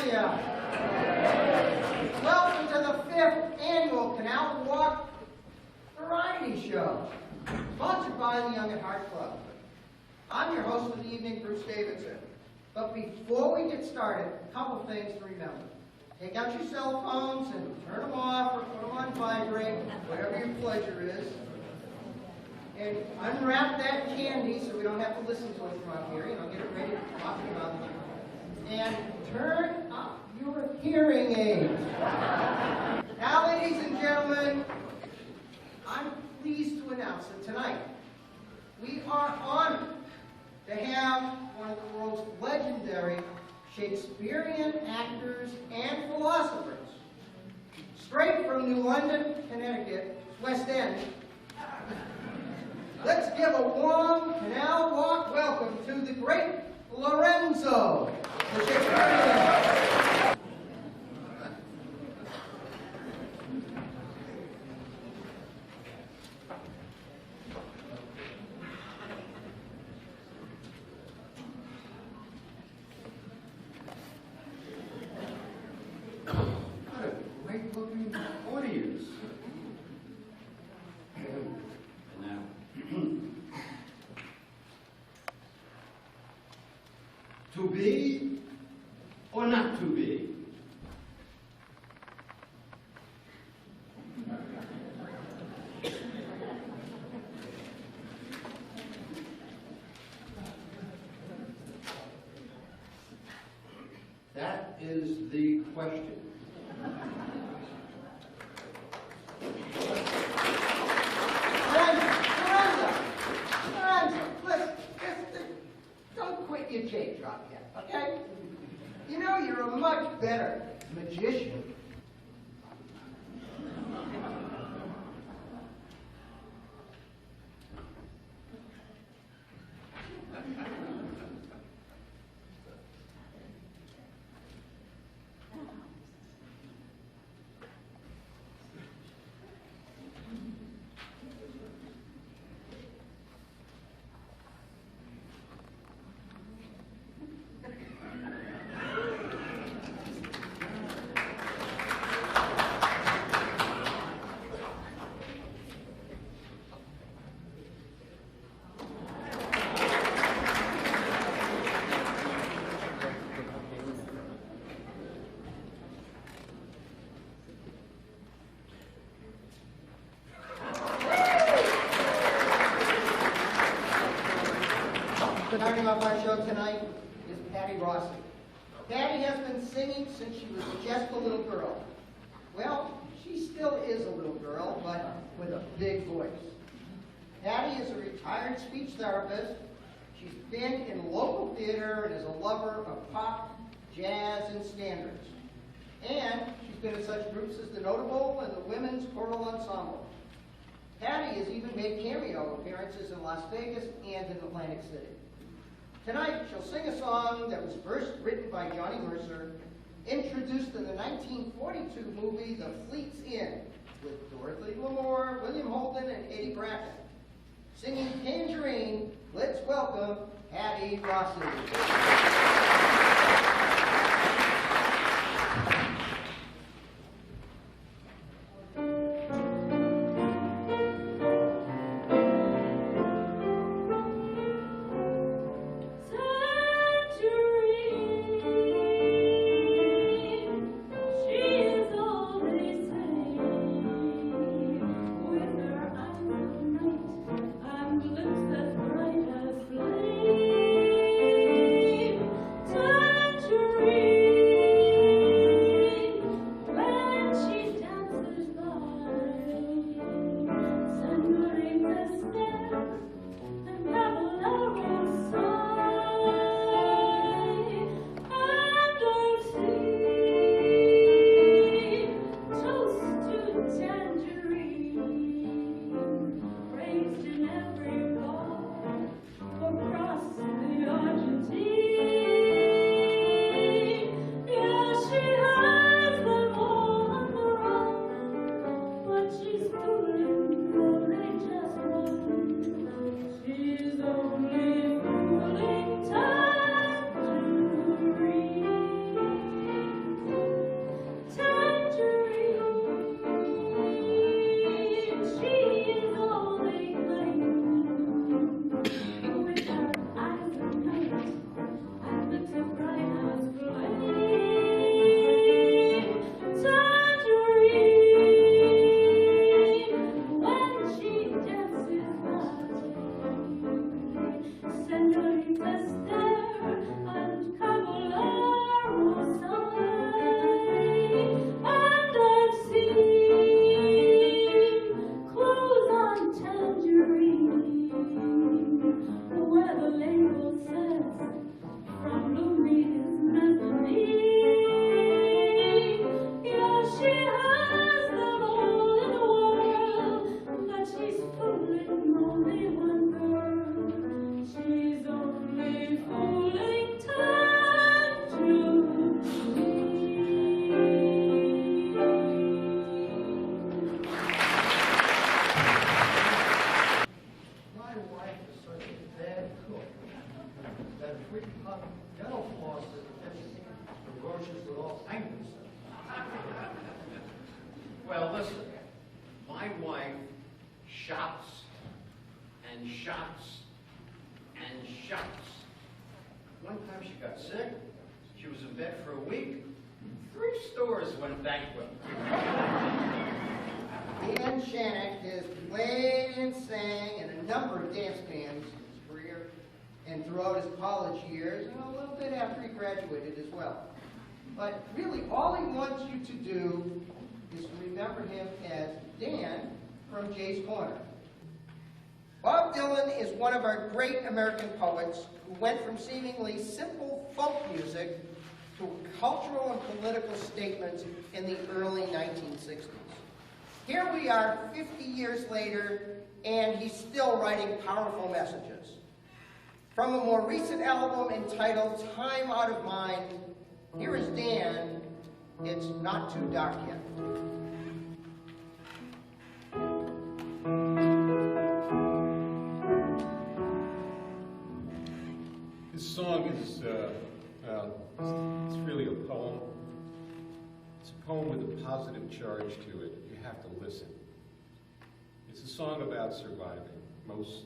ya. Welcome to the 5th annual Canal Walk Variety Show, sponsored by the Young at Heart Club. I'm your host for the evening, Bruce Davidson. But before we get started, a couple things to remember. Take out your cell phones and turn them off or put them on vibrate, whatever your pleasure is. And unwrap that candy so we don't have to listen to it from up here. You know, get it ready to talk about it. And turn up your hearing aids. Now, ladies and gentlemen, I'm pleased to announce that tonight we are honored to have one of the world's legendary Shakespearean actors and philosophers, straight from New London, Connecticut, West End. Let's give a warm Canal Walk welcome to the great Lorenzo, the Shakespearean. To be or not to be? That is the question. Don't quit your J drop yet, okay? You know you're a much better magician. Starting off our show tonight is Patty Rossi. Patty has been singing since she was just a little girl. Well, she still is a little girl, but with a big voice. Patty is a retired speech therapist. She's been in local theater and is a lover of pop, jazz, and standards. And she's been in such groups as the Notable and the Women's Choral Ensemble. Patty has even made cameo appearances in Las Vegas and in Atlantic City. Tonight, she'll sing a song that was first written by Johnny Mercer, introduced in the 1942 movie The Fleet's Inn, with Dorothy Lamour, William Holden, and Eddie Bracken. Singing Tangerine, let's welcome Patty Rossi. Lips as bright as flame. Oh, thank you, sir. Well, listen, my wife shops and shops and shops. One time she got sick. She was in bed for a week. 3 stores went bankrupt. Dan Shannock has played and sang in a number of dance bands in his career and throughout his college years, and a little bit after he graduated as well. But really, all he wants you to do is to remember him as Dan from Jay's Corner. Bob Dylan is one of our great American poets who went from seemingly simple folk music to cultural and political statements in the early 1960s. Here we are 50 years later, and he's still writing powerful messages. From a more recent album entitled Time Out of Mind, here is Dan, It's Not Too Dark Yet. This song is, it's really a poem. It's a poem with a positive charge to it. You have to listen. It's a song about surviving. Most,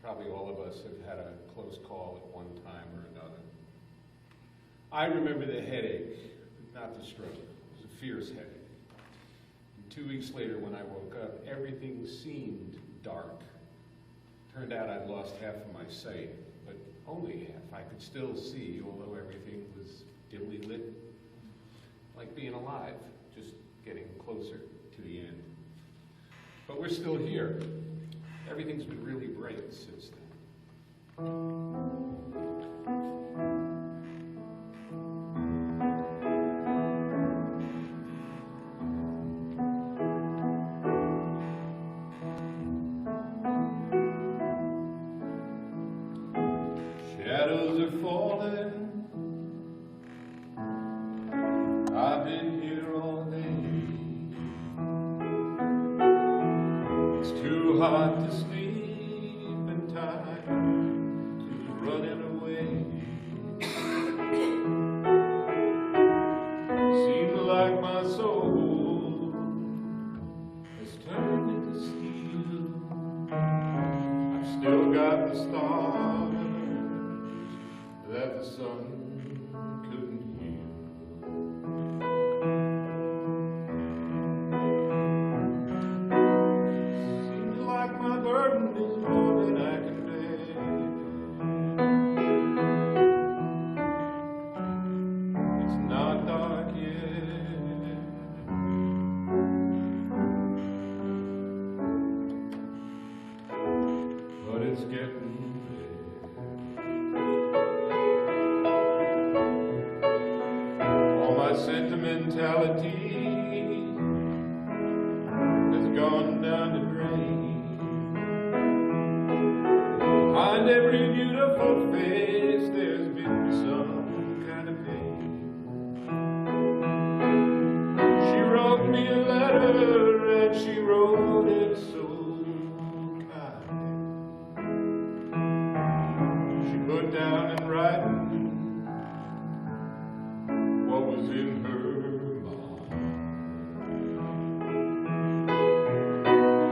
probably all of us have had a close call at one time or another. I remember the headache, not the stroke. It was a fierce headache. And 2 weeks later when I woke up, everything seemed dark. Turned out I'd lost half of my sight, but only half. I could still see, although everything was dimly lit. Like being alive, just getting closer to the end. But we're still here. Everything's been really bright since then. Shadows are falling. I've been here all day. It's too hot to sleep and time is running away. Seems like my soul has turned into steel. I've still got the stars that the sun couldn't heal. Seems like my burden is more than I can bear. It's not dark yet, but it's getting sentimentality has gone down the drain. Behind every beautiful face there's been some kind of pain. She wrote me a letter and she wrote it so kind. She put down in writing what was in her mind.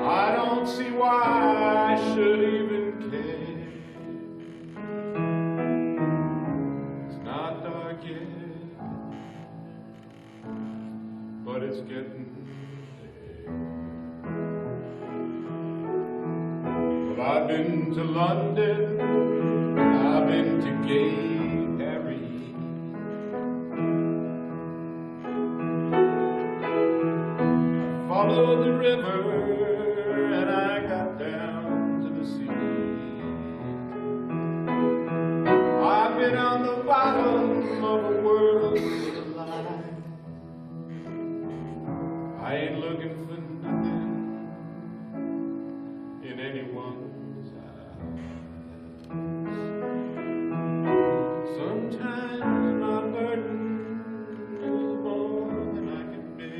I don't see why I should even care. It's not dark yet, but it's getting there. Well, I've been to London, I've been to Gay followed the river and I got down to the sea. I've been on the bottom of a world with a lie. I ain't looking for nothing in anyone's eyes. Sometimes my burden is more than I can bear.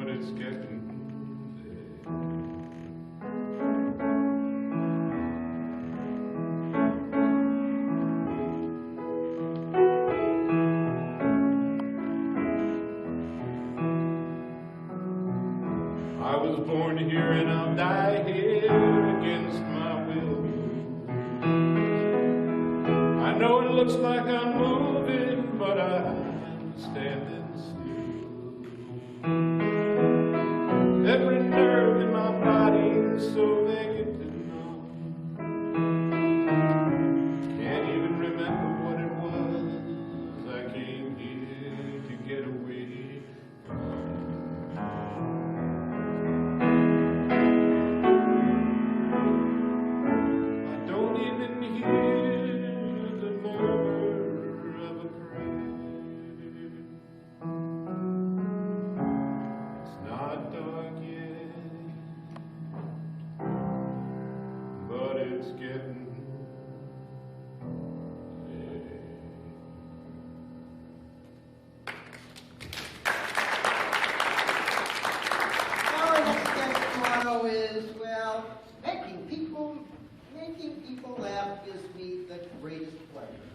It's getting there. looks like I'm moving, but I'm standing still. Every nerve in my body is so vacant and numb. Can't even remember what it was I came here to get away from. I don't even hear the murmur of a crowd. It's not dark yet, but it's getting late. Our next guest motto is, well, making people laugh gives me the greatest pleasure.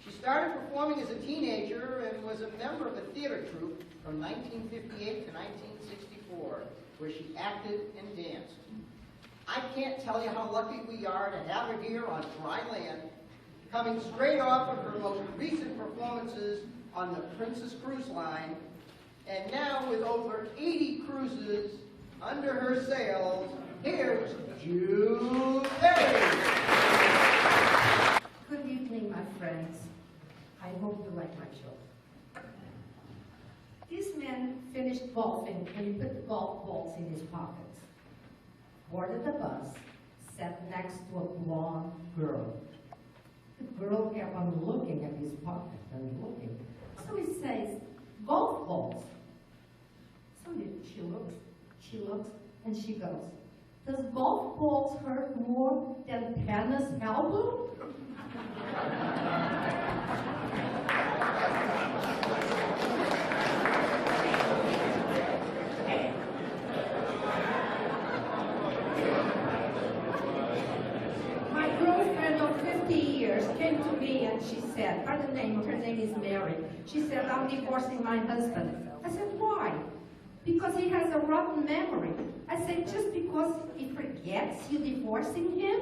She started performing as a teenager and was a member of a theater troupe from 1958 to 1964, where she acted and danced. I can't tell you how lucky we are to have her here on dry land, coming straight off of her most recent performances on the Princess Cruise Line, and now with over 80 cruises under her sails, here's Jude Perry. Good evening, my friends. I hope you like my show. This man finished golfing and he put the golf balls in his pockets, boarded the bus, sat next to a blonde girl. The girl kept on looking at his pocket and looking. So he says, golf balls. So she looks, and she goes, does golf balls hurt more than Panna's elbow? My girlfriend of 50 years came to me and she said, her name is Mary. She said, I'm divorcing my husband. I said, why? Because he has a rotten memory. I said, just because he forgets you're divorcing him?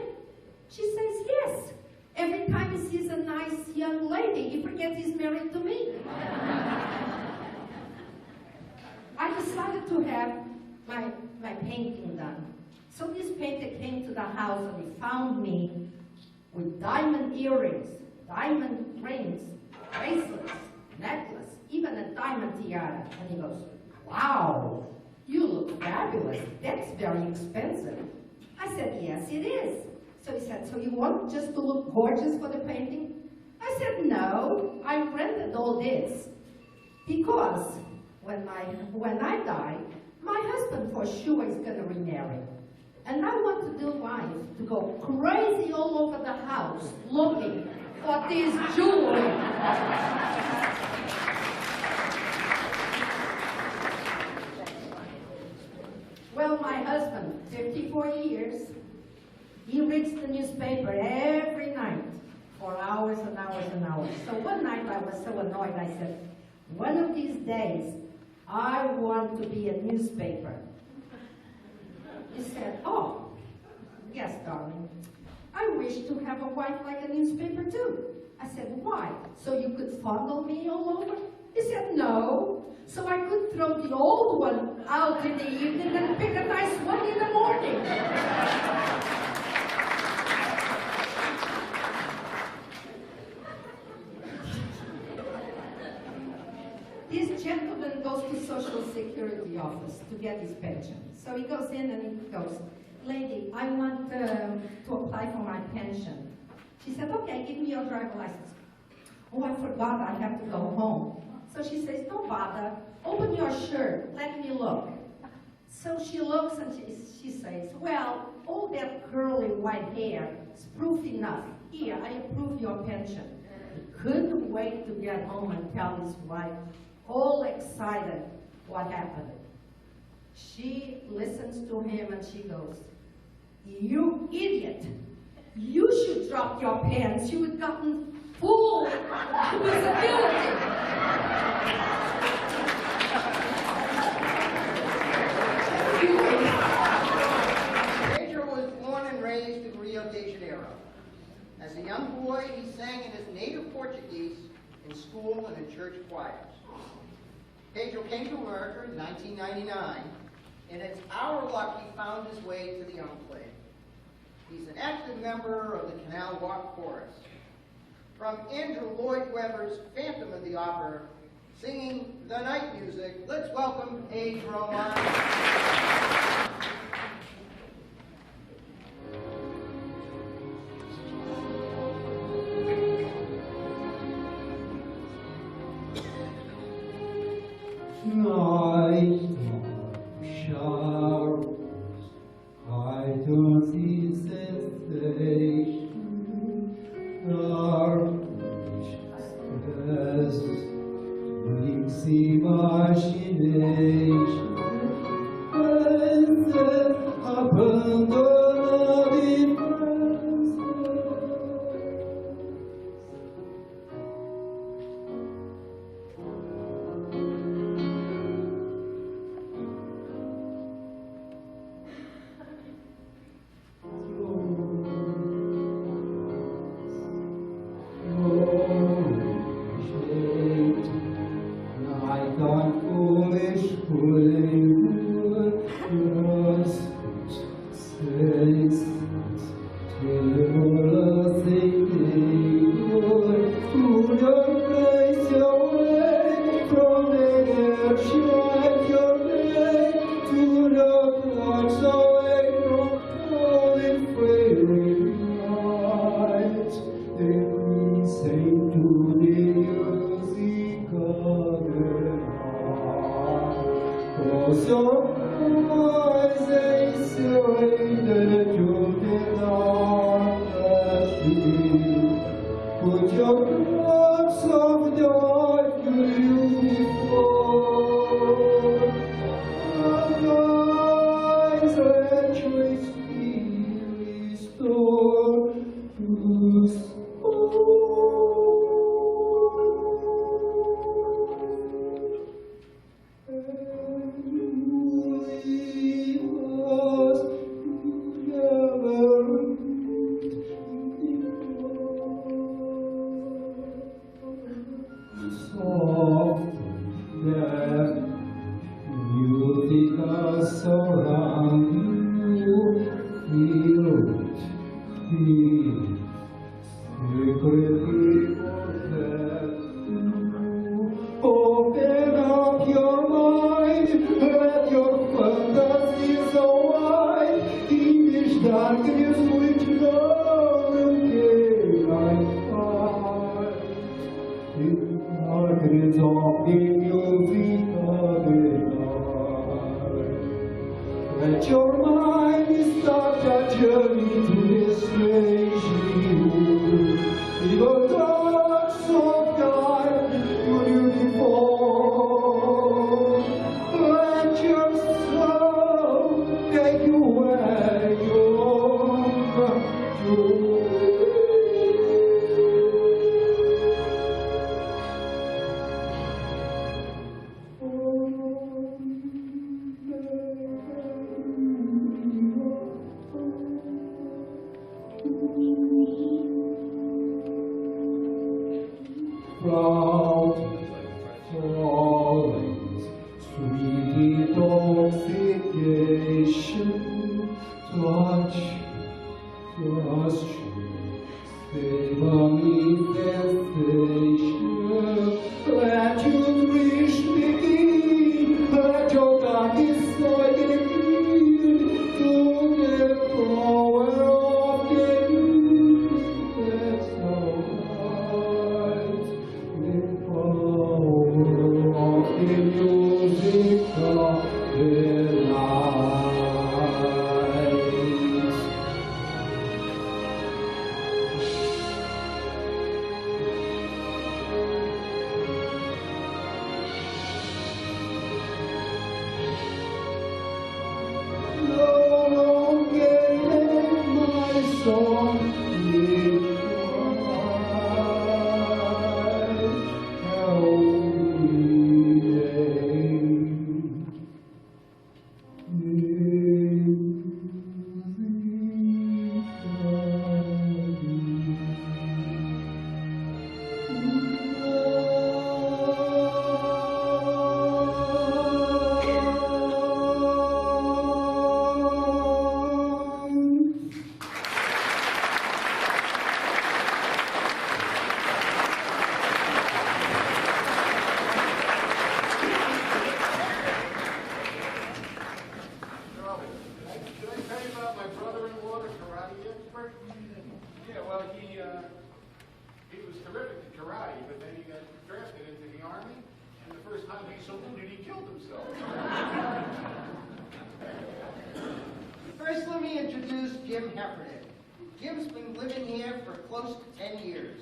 She says, yes. Every time he sees a nice young lady, he forgets he's married to me. I decided to have my painting done. So this painter came to the house and he found me with diamond earrings, diamond rings, bracelets, necklace, even a diamond tiara. And he goes, wow, you look fabulous. That's very expensive. I said, yes, it is. So he said, so you want just to look gorgeous for the painting? I said, no, I rented all this because when I die, my husband for sure is going to remarry. And I want the wife to go crazy all over the house looking for this jewelry. Well, my husband, 54 years, he reads the newspaper every night for hours and hours and hours. So one night I was so annoyed, I said, one of these days, I want to be a newspaper. He said, oh, yes, darling. I wish to have a wife like a newspaper too. I said, why? So you could fondle me all over? He said, no. So I could throw the old one out in the evening and pick a nice one in the morning. This gentleman goes to Social Security office to get his pension. So he goes in and he goes, lady, I want to apply for my pension. She said, okay, give me your driver's license. Oh, I forgot, I have to go home. So she says, don't bother, open your shirt, let me look. So she looks and she says, well, all that curly white hair is proof enough. Here, I approve your pension. He couldn't wait to get home and tell his wife, all excited, what happened. She listens to him and she goes, you idiot, you should drop your pants, you had gotten full visibility. Pedro was born and raised in Rio de Janeiro. As a young boy, he sang in his native Portuguese in school and in church choirs. Pedro came to America in 1999, and it's our luck he found his way to the enclave. He's an active member of the Canal Walk Chorus. From Andrew Lloyd Webber's Phantom of the Opera, singing the night music, let's welcome Pedro Martin. Night showers, I don't see sensation, darkness, weeks imagination, senses abandoned in Let your mind start a journey to destination. In the dark of God, you knew before. Let your soul take you where you long to. Proud, falling, sweet intoxication, touch, sensation. Let your wish begin, let your darkest side begin to the power of the moon. Let's go light, the power of the music of the light. No longer let my song live quiet. How we time he saluted, he killed himself. First, let me introduce Jim Heffernan. Jim's been living here for close to 10 years.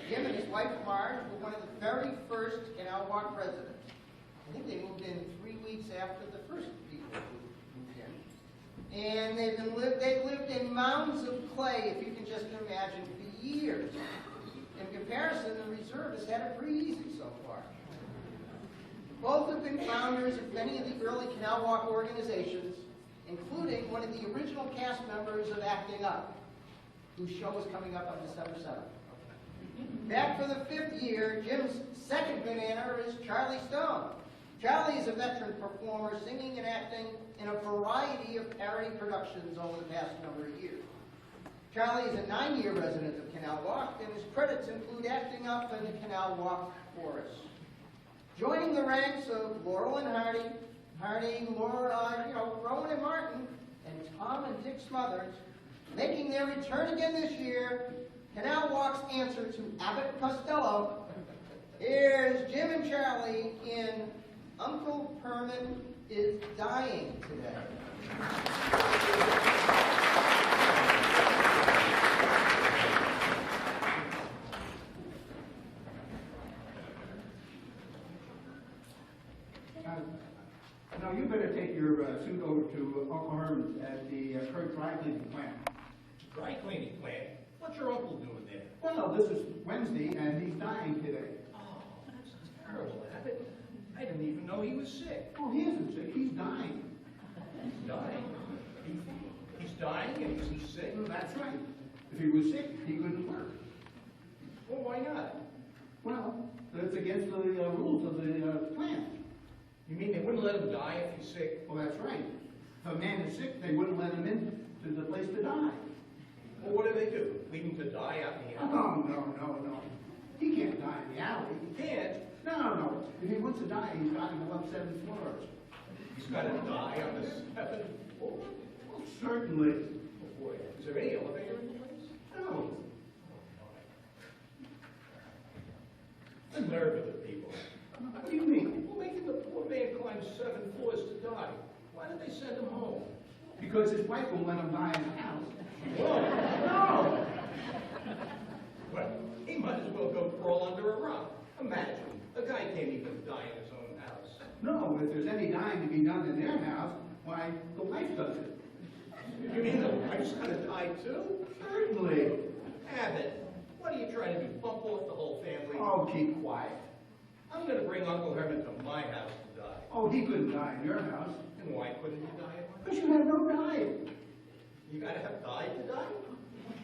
Jim and his wife Marge were one of the very first Canal Walk residents. I think they moved in 3 weeks after the first people moved in. And they've lived in mounds of clay, if you can just imagine, for years. In comparison, the reserve has had it pretty easy so far. Both have been founders of many of the early Canal Walk organizations, including one of the original cast members of Acting Up, whose show is coming up on December 7th. Back for the 5th year, Jim's second banana is Charlie Stone. Charlie is a veteran performer, singing and acting in a variety of parody productions over the past number of years. Charlie is a 9-year resident of Canal Walk, and his credits include Acting Up and the Canal Walk Chorus. Joining the ranks of Laurel and Hardy, Laura, Rowan and Martin, and Tom and Dick Smothers, making their return again this year, Canal Walk's answer to Abbott Costello. Here's Jim and Charlie in Uncle Herman is Dying Today. Now, you better take your suit over to Uncle Herman's at the Kirk dry cleaning plant. Dry cleaning plant? What's your uncle doing there? Well, this is Wednesday, and he's dying today. Oh, that's terrible, Abbott. I didn't even know he was sick. Oh, he isn't sick. He's dying. He's dying? He's dying and he's sick? Well, that's right. If he was sick, he couldn't work. Well, why not? Well, that's against the rules of the plant. You mean they wouldn't let him die if he's sick? Well, that's right. If a man is sick, they wouldn't let him in to the place to die. Well, what do? Leave him to die out in the alley? No. He can't die in the alley. He can't. No. If he wants to die, he's got to go up 7 floors. He's got to die on the 7th floor? Well, certainly. Oh, boy. Is there any elevator in the place? No. The nerve of the people. What do you mean? Well, making the poor man climb 7 floors to die. Why did they send him home? Because his wife won't let him die in the house. Whoa. No! Well, he might as well go crawl under a rock. Imagine, a guy can't even die in his own house. No, if there's any dying to be done in their house, why, the wife does it. You mean the wife's gonna die too? Certainly. Abbott, what are you trying to do, bump off the whole family? Oh, keep quiet. I'm gonna bring Uncle Herman to my house to die. Oh, he couldn't die in your house. And why couldn't you die at mine? Because you have no dying. You gotta have died to die?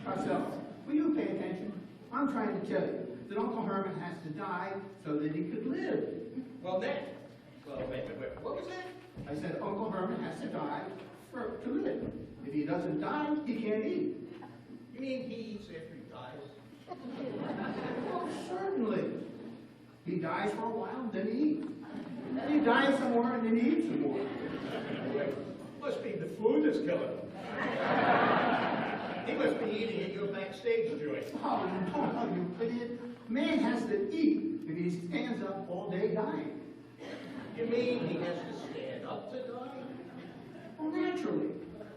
Marcel, will you pay attention? I'm trying to tell you that Uncle Herman has to die so that he could live. Well, wait. What was that? I said Uncle Herman has to die to live. If he doesn't die, he can't eat. You mean he eats after he dies? Well, certainly. He dies for a while, then he eats. He dies some more, and then he eats some more. Must be the food that's killing him. He must be eating at your backstage joint. Oh, no, you idiot. Man has to eat if he stands up all day dying. You mean he has to stand up to die? Well, naturally.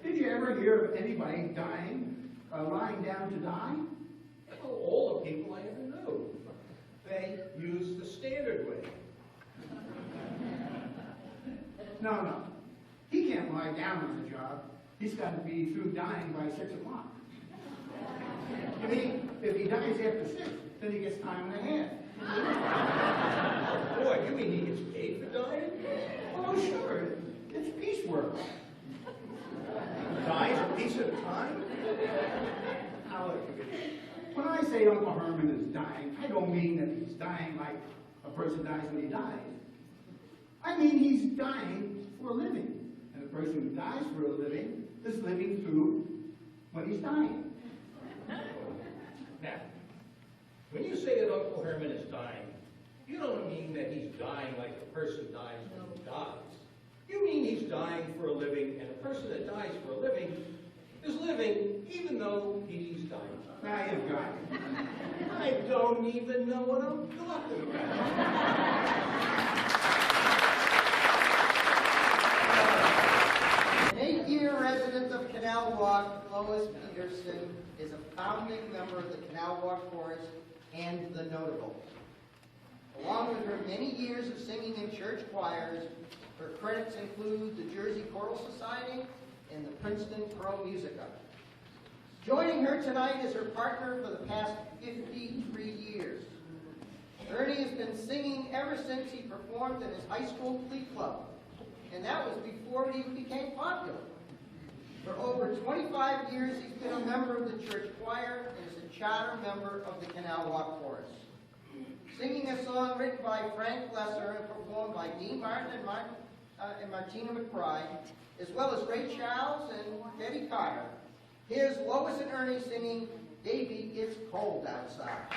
Did you ever hear of anybody dying, lying down to die? Well, all the people I ever knew. They use the standard way. No. He can't lie down on the job. He's got to be through dying by 6 o'clock. I mean, if he dies after 6, then he gets time and a half. Boy, you mean he gets paid for dying? Oh, sure. It's piecework. Dies a piece at a time? Now, look, when I say Uncle Herman is dying, I don't mean that he's dying like a person dies when he dies. I mean he's dying for a living. And a person who dies for a living is living through when he's dying. Now, when you say that Uncle Herman is dying, you don't mean that he's dying like a person dies when he dies. You mean he's dying for a living, and a person that dies for a living is living even though he's dying. Now you've got it. I don't even know what I'm talking about. Lois Peterson is a founding member of the Canal Walk Chorus and the Notables. Along with her many years of singing in church choirs, her credits include the Jersey Choral Society and the Princeton Pro Musica. Joining her tonight is her partner for the past 53 years. Ernie has been singing ever since he performed in his high school glee club, and that was before he became popular. For over 25 years, he's been a member of the church choir and is a charter member of the Canal Walk Chorus. Singing a song written by Frank Lesser and performed by Dean Martin and Martina McBride, as well as Ray Charles and Betty Carter. Here's Lois and Ernie singing "Baby, It's Cold Outside."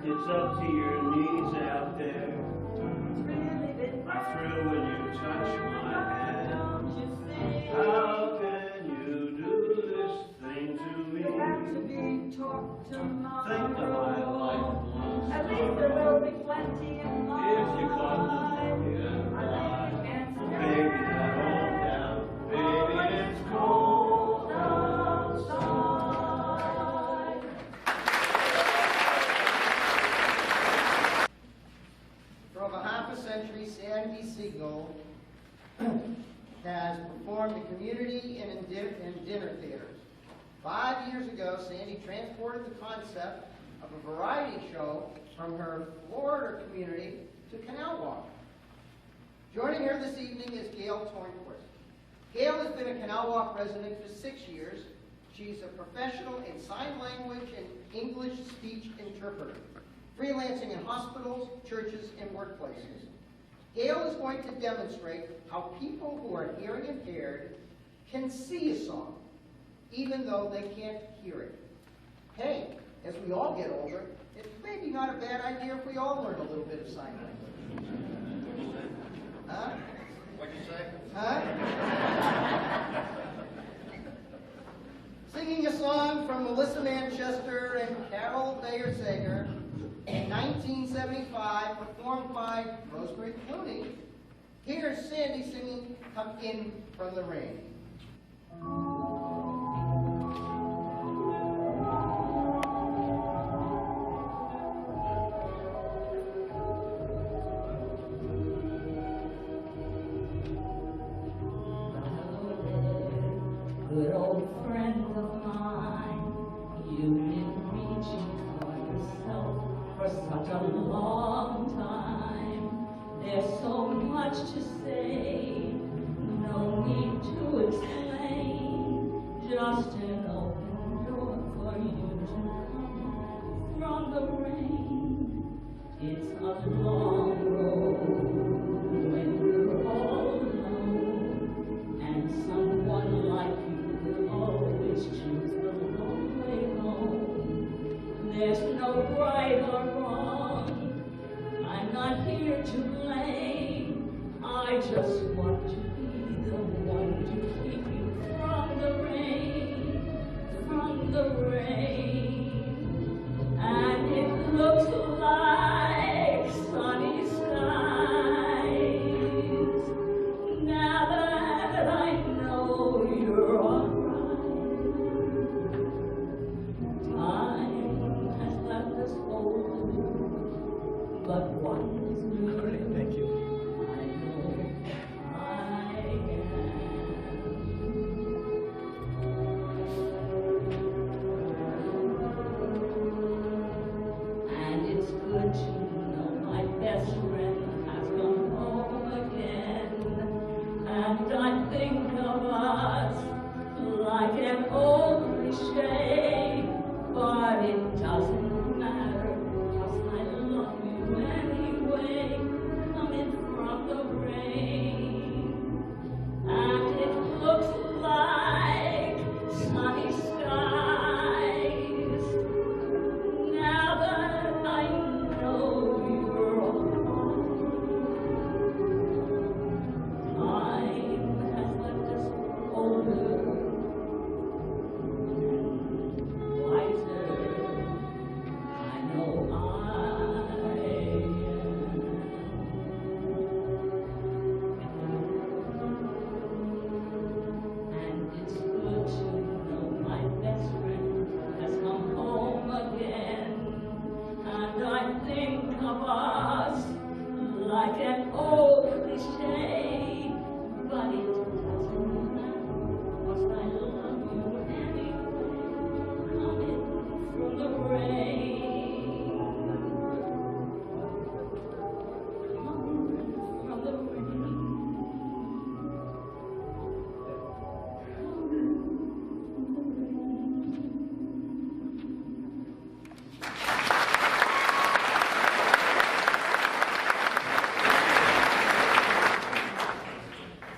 It's up to your knees out there. I thrill when you touch my hand. How can you do this thing to me? Think of my life once. At least there will be plenty in life. If you caught the monkey and fly, baby, that hold down, baby, it's cold outside. For over half a century, Sandy Siegel has performed in community and in dinner theaters. 5 years ago, Sandy transported the concept of a variety show from her Florida community to Canal Walk. Joining her this evening is Gail Tornquist. Gail has been a Canal Walk resident for 6 years. She's a professional in sign language and English speech interpreter, freelancing in hospitals, churches, and workplaces. Gail is going to demonstrate how people who are hearing impaired can see a song, even though they can't hear it. Hey, as we all get older, it's maybe not a bad idea if we all learn a little bit of sign language. Huh? What'd you say? Huh? Singing a song from Melissa Manchester and Carol Bayer-Sager in 1975, performed by Rosemary Clooney. Here's Sandy singing "Come In From the Rain." Good old friend of mine, you've been reaching for yourself for such a long time. There's so much to say, no need to explain. Just an open door for you to come from the rain. It's a long road. what to be the one to keep you from the rain, from the rain. And it looks like sunny skies. Now that I know you're alright, time has left us older, but one is new. Great, thank you. I know I am. And it's good to know my best friend has come home again. And I think of us like an old cliche, but it doesn't matter, 'cause I love you anyway, coming from the rain. And it looks like sunny skies. Now that I know you're alright, time has left us older and wiser. I know I am. And it's good to know my best friend has come home again. And I think of us like an old cliche, but it doesn't matter, 'cause I love you anyway, coming from the rain. Coming from the rain.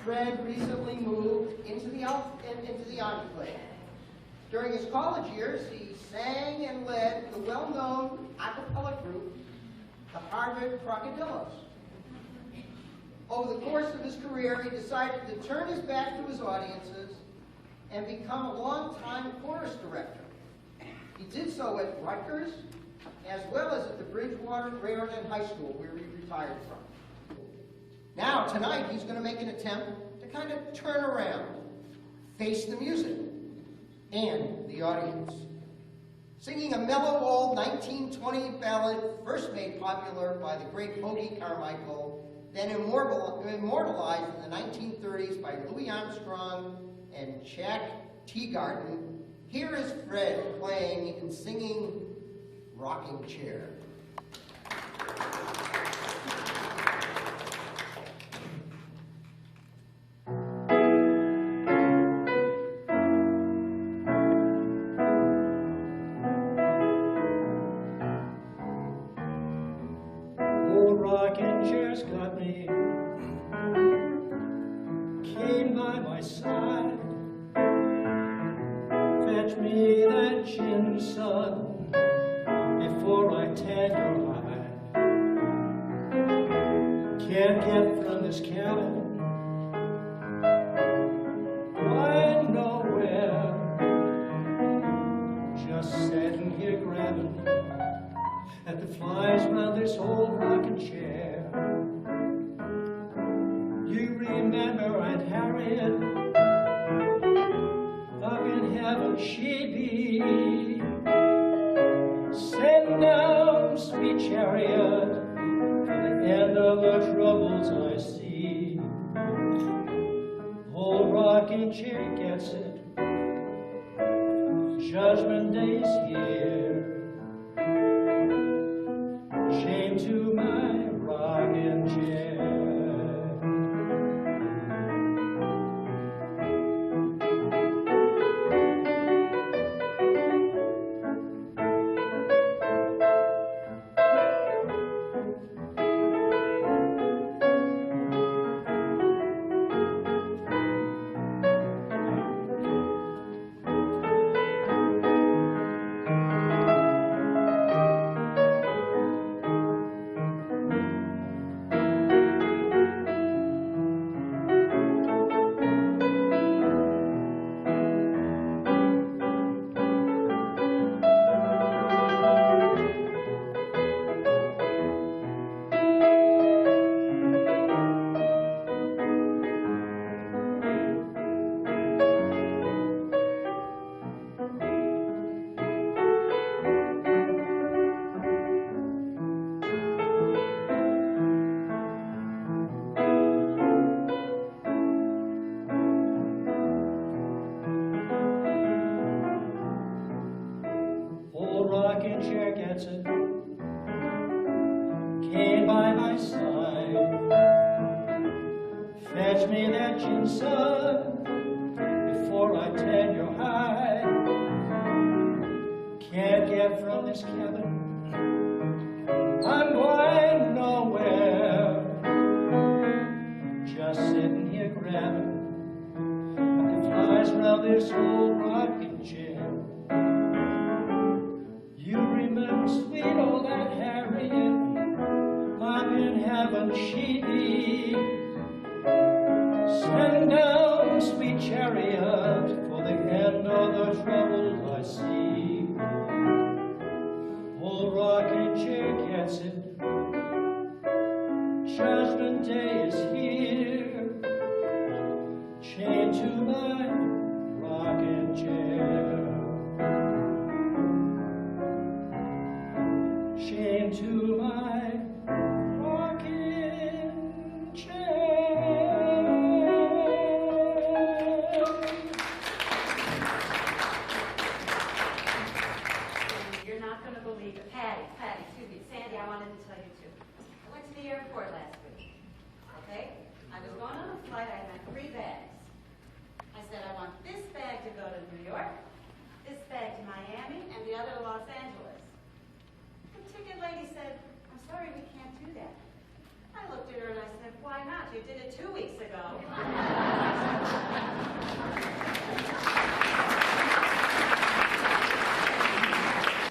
Fred recently moved into the enclave. During his college years, he sang and led the well-known a cappella group, the Harvard Crocodillos. Over the course of his career, he decided to turn his back to his audiences and become a long-time chorus director. He did so at Rutgers, as well as at the Bridgewater Raritan High School, where he retired from. Now, tonight, he's going to make an attempt to kind of turn around, face the music and the audience. Singing a mellow old 1920 ballad first made popular by the great Hoagie Carmichael, then immortalized in the 1930s by Louis Armstrong and Jack Teagarden. Here is Fred playing and singing Rocking Chair. Old rocking chair's got me, came by my side. Fetch me that gin, son, before I tan your eye. Can't get from this cabin, going nowhere. Just sitting here grabbing at the flies round this old rocking chair. You remember Aunt Harriet, up in heaven she be. Send down, sweet chariot, for the end of the troubles I see. Old rocking chair gets it, Judgment Day's here. Shame to my rocking chair. Fetch me that ginseng before I tan your hide. Can't get from this cabin, I'm going nowhere. Just sitting here grabbing the flies round this old rocking chair. You remember sweet old Aunt Harriet, up in heaven she'd be. Send down, sweet chariot, for the end of the troubles I see. Old rocking chair gets it. Judgment day is here. Chained to my rocking chair. Chained to my rocking chair. You're not going to believe it. Patty, excuse me, Sandy, I wanted to tell you too. I went to the airport last week, okay? I was going on a flight, I had 3 bags. I said, I want this bag to go to New York, this bag to Miami, and the other to Los Angeles. The ticket lady said, I'm sorry, we can't do that. I looked at her and I said, why not? You did it 2 weeks ago.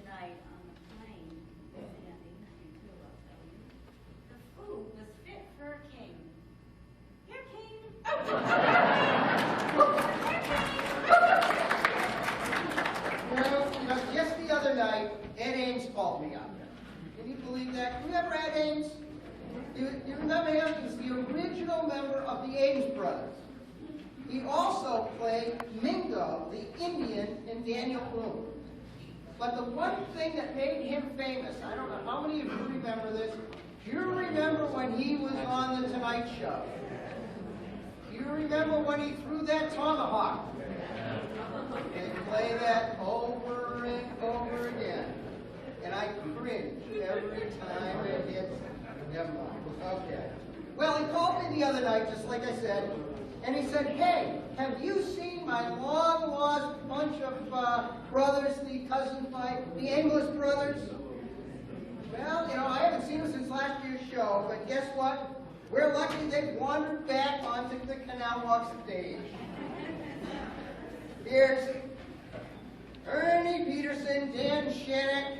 Night on the plane, Sandy, you too, I'll tell you. The food was fit for a king. Your king? Just the other night, Ed Ames called me up. Can you believe that? Remember Ed Ames? You remember him? He's the original member of the Ames Brothers. He also played Mingo, the Indian, in Daniel Boone. But the one thing that made him famous, I don't know how many of you remember this, do you remember when he was on The Tonight Show? Do you remember when he threw that tomahawk? They play that over and over again. And I cringe every time it hits. Never mind. Okay. Well, he called me the other night, just like I said, and he said, hey, have you seen my long-lost bunch of brothers, the cousins, the English brothers? Well, I haven't seen them since last year's show, but guess what? We're lucky they've wandered back onto the Canal Walk stage. Here's Ernie Peterson, Dan Shannock,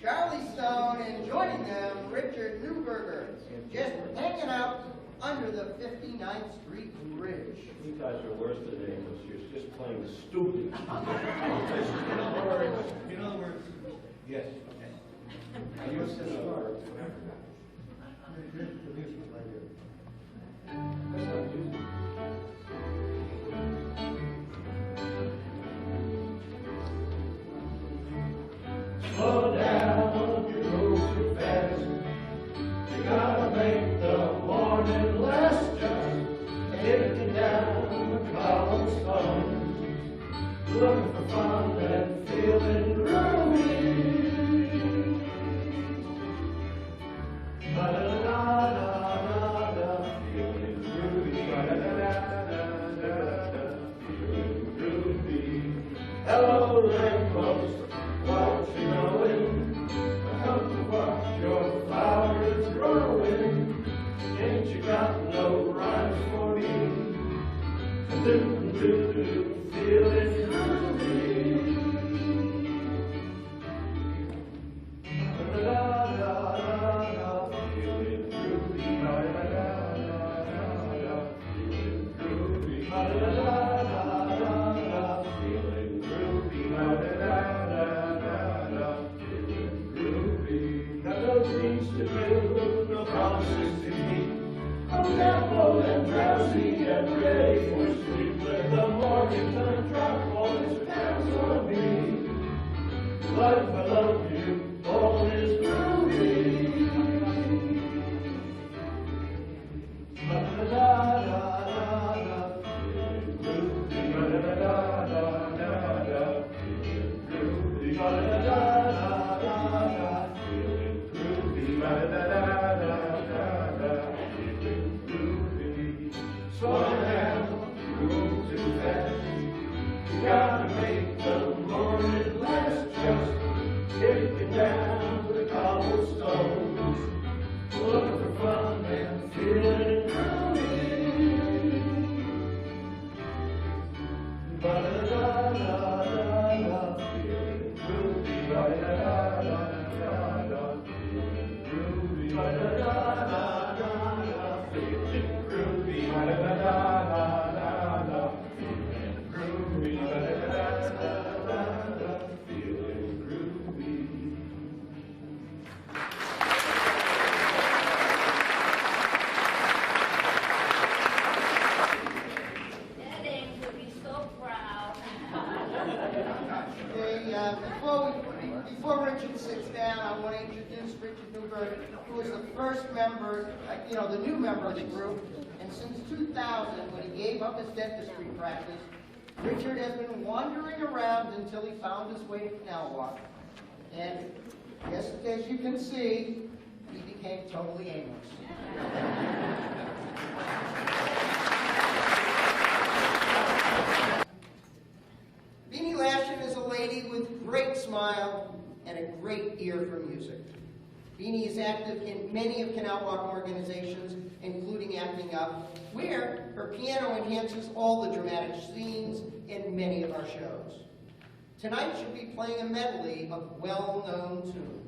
Charlie Stone, and joining them, Richard Newberger, just hanging out under the 59th Street Bridge. You guys are worse than English. You're just plain stupid. You know the words? Yes. I used to start. That's not music. Slow down, you move too fast. You gotta make the morning last just kicking down the cobblestones, looking for fun and feeling groovy. Ba-da-da-da-da-da, feeling groovy. Ba-da-da-da-da-da-da, feeling groovy. Hello, lamppost. What you knowing? Come to watch your flowers growing. Ain't you got no rhymes for me? Do-do-do, feeling groovy. Da-da-da-da-da, feeling groovy. Da-da-da-da-da-da, feeling groovy. Da-da-da-da-da-da, feeling groovy. Da-da-da-da-da-da, feeling groovy. Got no dreams to build, no promises to keep. I'm down low and drowsy and ready for sleep. Let the morning sun drop all slow down, you move too fast. You gotta make the morning last. Just getting down to the cobblestones, looking for fun and feeling groovy. Ba-da-da-da-da-da, feeling groovy. Ba-da-da-da-da-da, feeling groovy. Ba-da-da-da-da-da, feeling groovy. Ba-da-da-da-da-da, feeling groovy. Ba-da-da-da-da-da, feeling groovy. That ain't would be so proud. Okay, before Richard sits down, I want to introduce Richard Newberg, who is the first member, the new member of the group. And since 2000, when he gave up his dentistry practice, Richard has been wandering around until he found his way to Canal Walk. And yes, as you can see, he became totally aimless. Beanie Lashin is a lady with great smile and a great ear for music. Beanie is active in many of Canal Walk organizations, including Acting Up, where her piano enhances all the dramatic scenes in many of our shows. Tonight she'll be playing a medley of well-known tunes.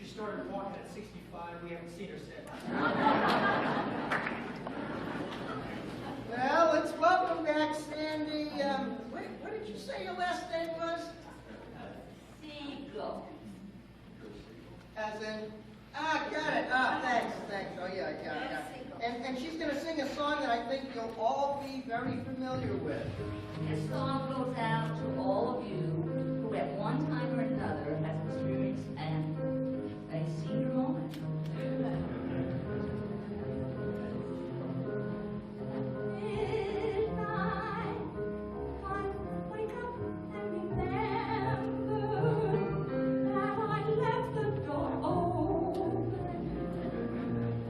She started walking at 65. We haven't seen her since. Well, let's welcome back Sandy. Wait, what did you say your last name was? Seagull. As in, got it. Thanks. Oh, yeah. And she's going to sing a song that I think you'll all be very familiar with. This song goes out to all of you who at one time or another has experienced a senior moment. Midnight, I wake up and remember that I left the door open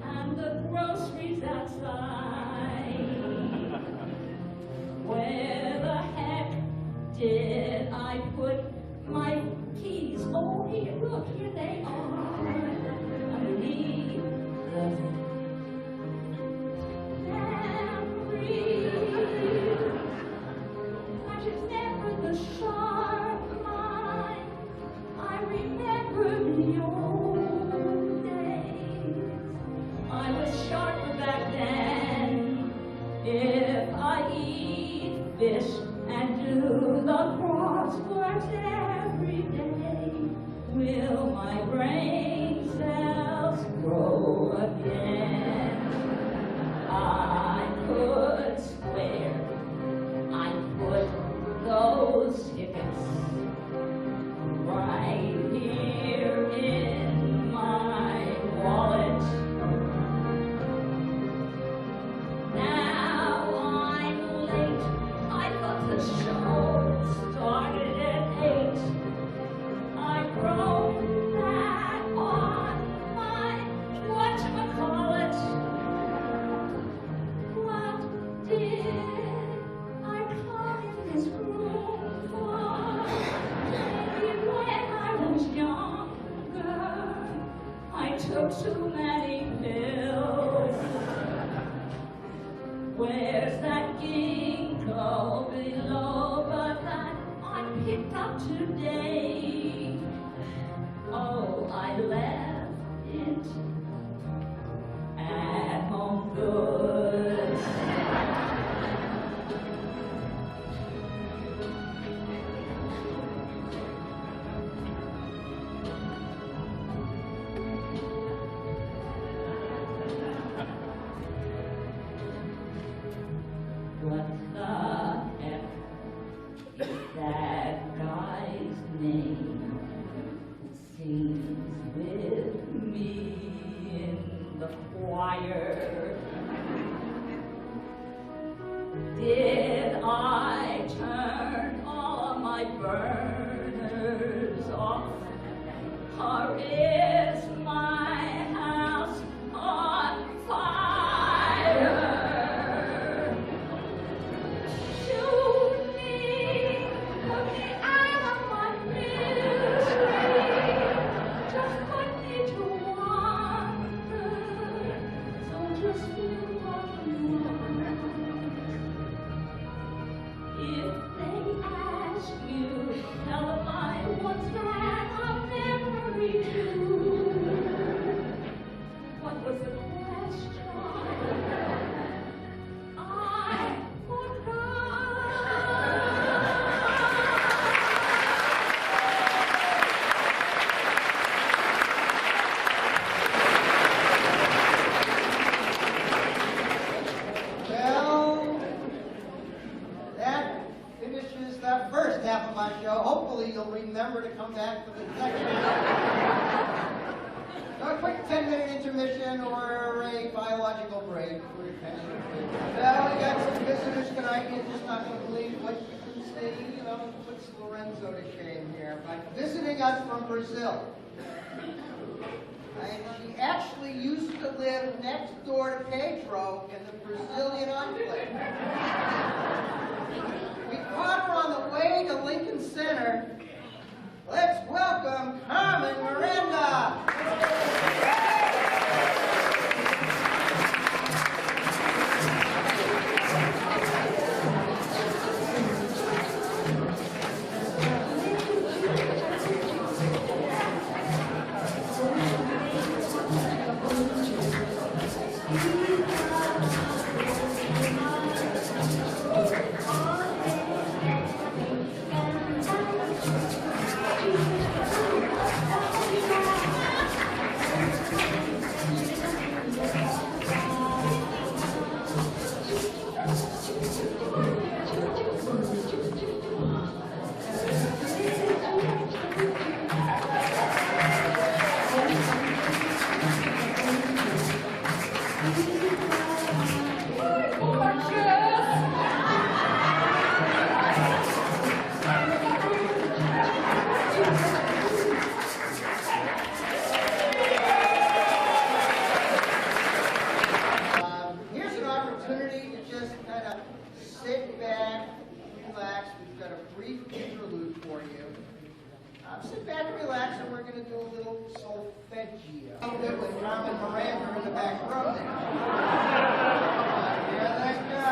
and the groceries outside. Where the heck did I put my keys? Oh, here, look, here they are. Underneath the memory, which is never the sharp mind. I remember the old days. I was sharper back then. If I eat fish and do the crosswords every day, will my brain cells grow again? I could swear I put those tickets right here in my wallet. Now I'm late. I thought the show started at 8. I wrote that on my whatchamacallit. What did I come in this room for? Maybe when I was younger, I took too many pills. Where's that ginkgo biloba that I picked up today? Oh, I left it at Home Goods. What the heck is that guy's name? It sings with me in the choir. Did I turn all of my burners off? Or is my house on fire? Shoot me, put me out of my misery, just put me to wander, so just feel what you want. If they ask you, tell them I once had a memory too. What was the question? I Well, that finishes the first half of my show. Hopefully you'll remember to come back for the second half. So a quick 10-minute intermission or a biological break. Well, we got some visitors tonight. You're just not going to believe what you can see. You know, puts Lorenzo to shame here. But visiting us from Brazil. And she actually used to live next door to Pedro in the Brazilian enclave. We caught her on the way to Lincoln Center. Let's welcome Carmen Miranda. A little bit with Carmen Miranda in the back room there. Here they go.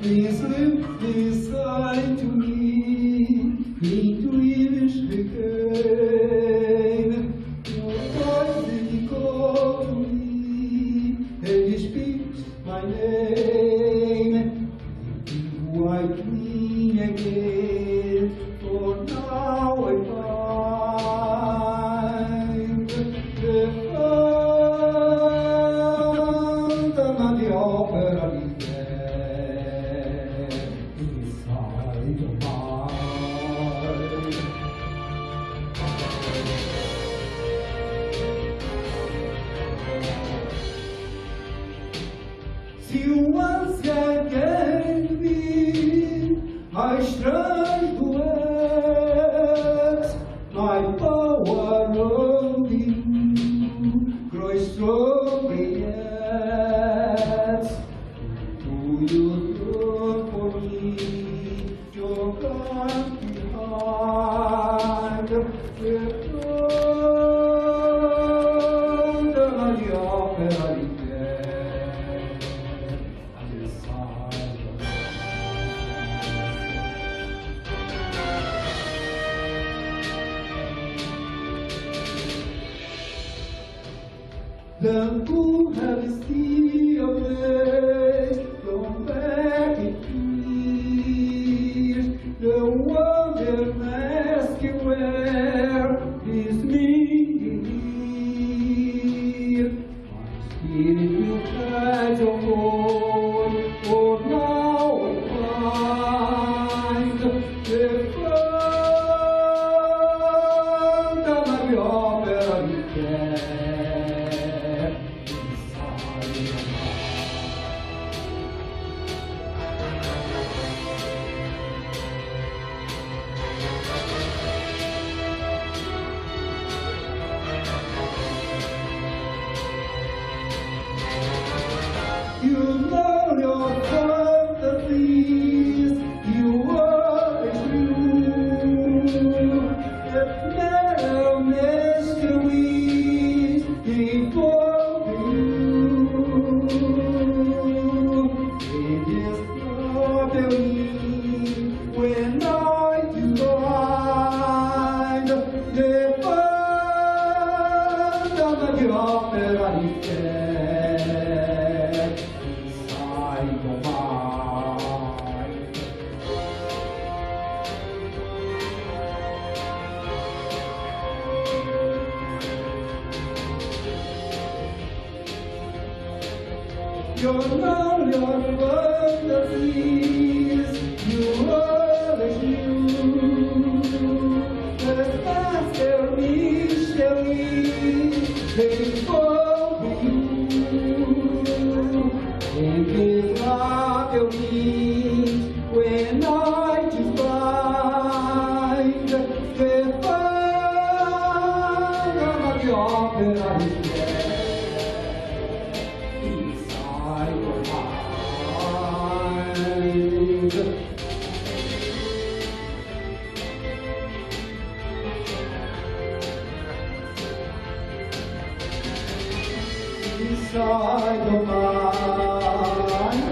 Please lift this eye to me, into ewig again. Your voice did call to me, and he speaks my name. Wipe me again, for now I strange duet, my power of you grows stronger yet. Do you look for me? You're gone behind the front of the opera again. And the side of the pool have a sea of waves, come back in tears. The wonder asking where is me here. My spirit will catch a hold, for now I find the front of my opera again. You know your fantasies, you always knew that narrow mysteries before you. It is not me when I find the fun of the opera inside your mind. You know your fantasies, you always knew the master mystery before you. It is not your need when I to find the fun of the opera inside your mind. Inside your mind.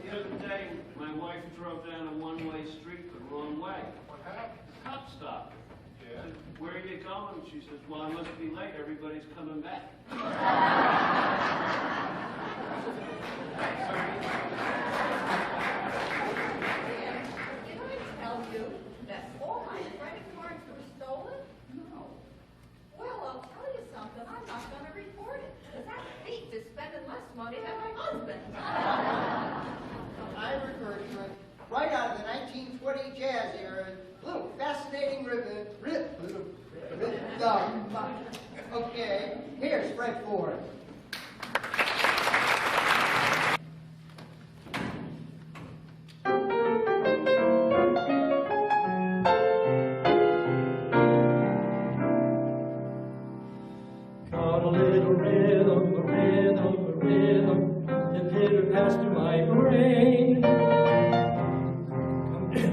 The other day, my wife drove down a one-way street the wrong way. What happened? Cop stopped her. Yeah. I said, "Where are you going?" She says, "Well, I must be late. Everybody's coming back." Did I tell you that all my credit cards were stolen? No. Well, I'll tell you something. I'm not going to report it. Because that thief is spending less money than my husband. I refer to it right out of the 1920 jazz era. Little fascinating rhythm. Okay, here's Fred Ford. Got a little rhythm, that pitter pass through my brain.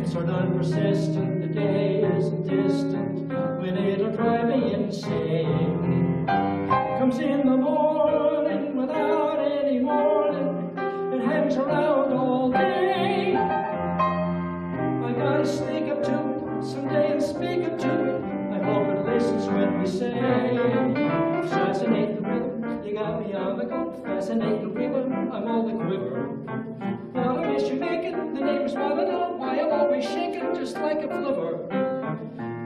Sort of persistent, the day isn't distant, when it'll drive me insane. Comes in the morning without any warning, it hangs around all day. I gotta sneak up to it someday and speak up to it. I hope it listens when we say, assassinate the rhythm, you got me on the go. Fascinate the rhythm, I'm all the quiver. What a mess you make it, the neighbors wanna know why I'm always shaking just like a flivver.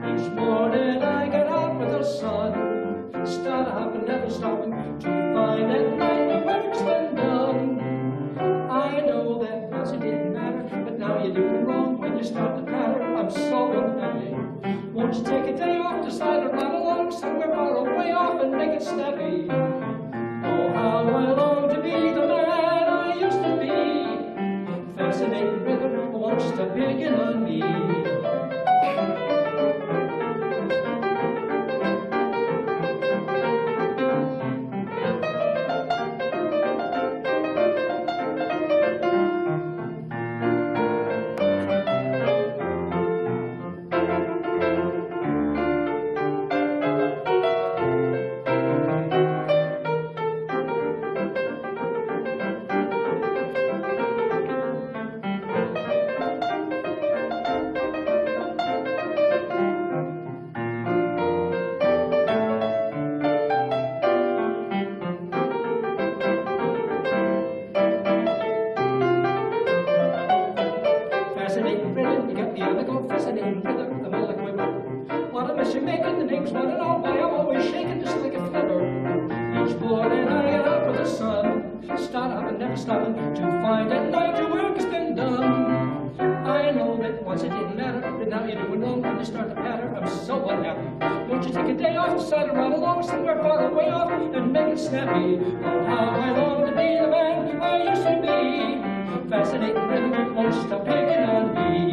Each morning I get out with the sun, start hopping, never stopping, to find at night the work's been done. I know that once it didn't matter, but now you're doing wrong when you start to patter. I'm so unhappy. Won't you take a day off to slide it right along somewhere far away off and make it snappy? Oh, how I long to be the man I used to be. fascinating rhythm won't stop picking on me. Fascinating rhythm, you got the other go. Fascinating rhythm, the Moloch whipper. What a mess you're making, the name's one and all. Why I'm always shaking just like a flipper. Each morning I get up with the sun, start up and never stopping to find at night your work has been done. I know that once it didn't matter, but now you're doing wrong and you start to patter. I'm so unhappy. Won't you take a day off, decide to run along somewhere far away off and make it snappy? Oh, how I long to be the man I used to be. Fascinating rhythm won't stop picking on me.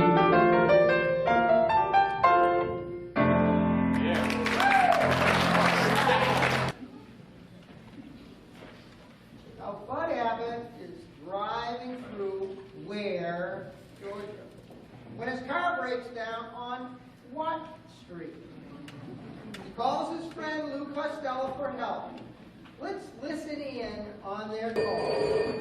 Now, Bud Abbott is driving through Ware, Georgia, when his car breaks down on what street? He calls his friend Lou Costello for help. Let's listen in on their call.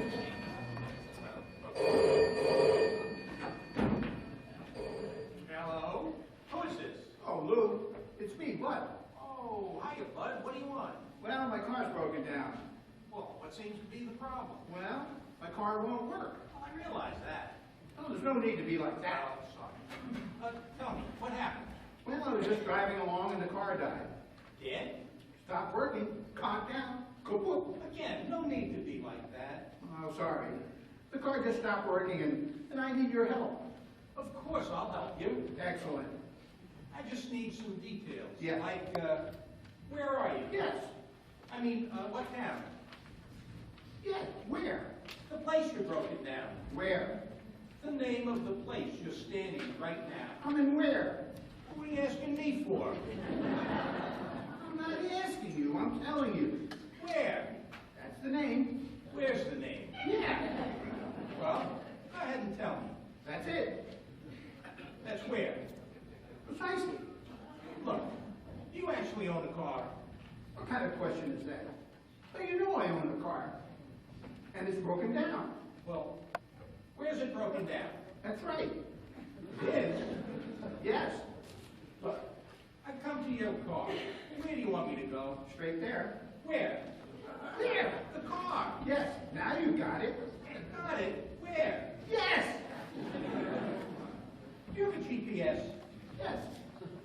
Hello? Who is this? Oh, Lou, it's me, Bud. Oh, hiya, Bud. What do you want? Well, my car's broken down. Well, what seems to be the problem? Well, my car won't work. Well, I realize that. Oh, there's no need to be like that. Oh, sorry. Tell me, what happened? Well, I was just driving along and the car died. Dead? Stopped working, conked down, kaput. Again, no need to be like that. Oh, sorry. The car just stopped working and I need your help. Of course, I'll help you. Excellent. I just need some details. Yeah. Like, where are you? Yes. I mean, what town? Yes. Where? The place you broke it down. Where? The name of the place you're standing right now. I'm in where? What are you asking me for? I'm not asking you, I'm telling you. Where? That's the name. Where's the name? Yeah. Well, go ahead and tell me. That's it. That's where? Precisely. Look, you actually own a car. What kind of question is that? Well, you know I own the car. And it's broken down. Well, where's it broken down? That's right. It is. Yes. Look, I come to your car. Where do you want me to go? Straight there. Where? There. The car. Yes. Now you got it. I got it. Where? Yes. Do you have a GPS? Yes.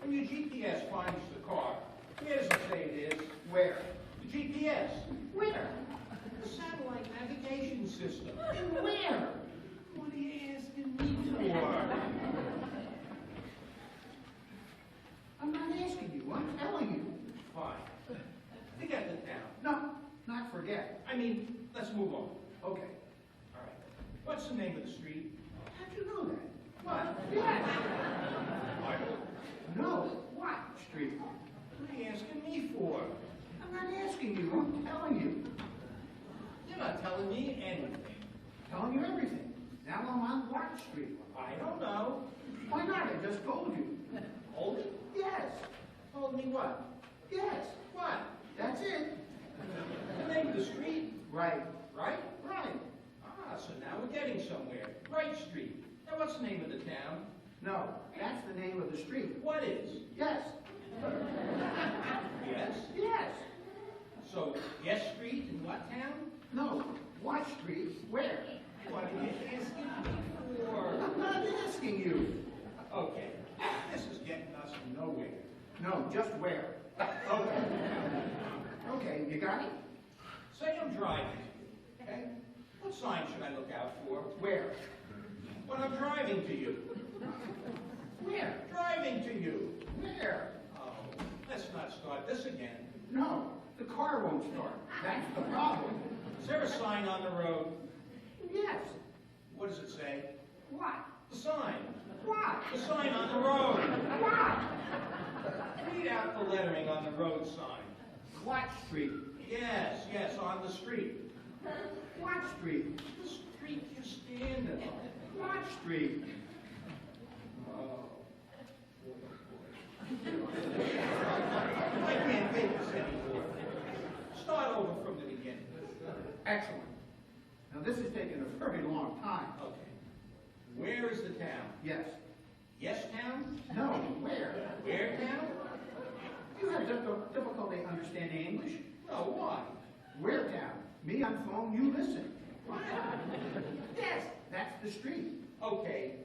When your GPS finds the car, where does it say it is? Where? The GPS. Where? The satellite navigation system. And where? What are you asking me for? I'm not asking you. I'm telling you. Fine. Forget the town. No, not forget. I mean, let's move on. Okay. All right. What's the name of the street? How'd you know that? What? Yes. No. What street? What are you asking me for? I'm not asking you. I'm telling you. You're not telling me anything. Telling you everything. Now I'm on what street? I don't know. Why not? I just told you. Hold it. Yes. Told me what? Yes. What? That's it. The name of the street, Right. right? Right. Ah, so now we're getting somewhere. Right Street. Now what's the name of the town? No, that's the name of the street. What is? Yes. Yes. Yes. So, Yes Street in what town? No. What street? Where? What are you asking me for? I'm not asking you. Okay, this is getting us nowhere. No, just where. Okay. Okay, you got it? Say I'm driving, okay? What sign should I look out for? Where? When I'm driving to you. Where? Driving to you. Where? Oh, let's not start this again. No, the car won't start. That's the problem. Is there a sign on the road? Yes. What does it say? What? The sign. What? The sign on the road. What? Read out the lettering on the road sign. What street? Yes, yes, on the street. What street? The street you're standing on. What street? I can't take this anymore. Start over from the beginning. Excellent. Now this is taking a very long time. Okay. Where is the town? Yes. Yes town? No, where? Where town? You have difficulty understanding English? No, why? Where town? Me on phone, you listen. Yes, that's the street. Okay.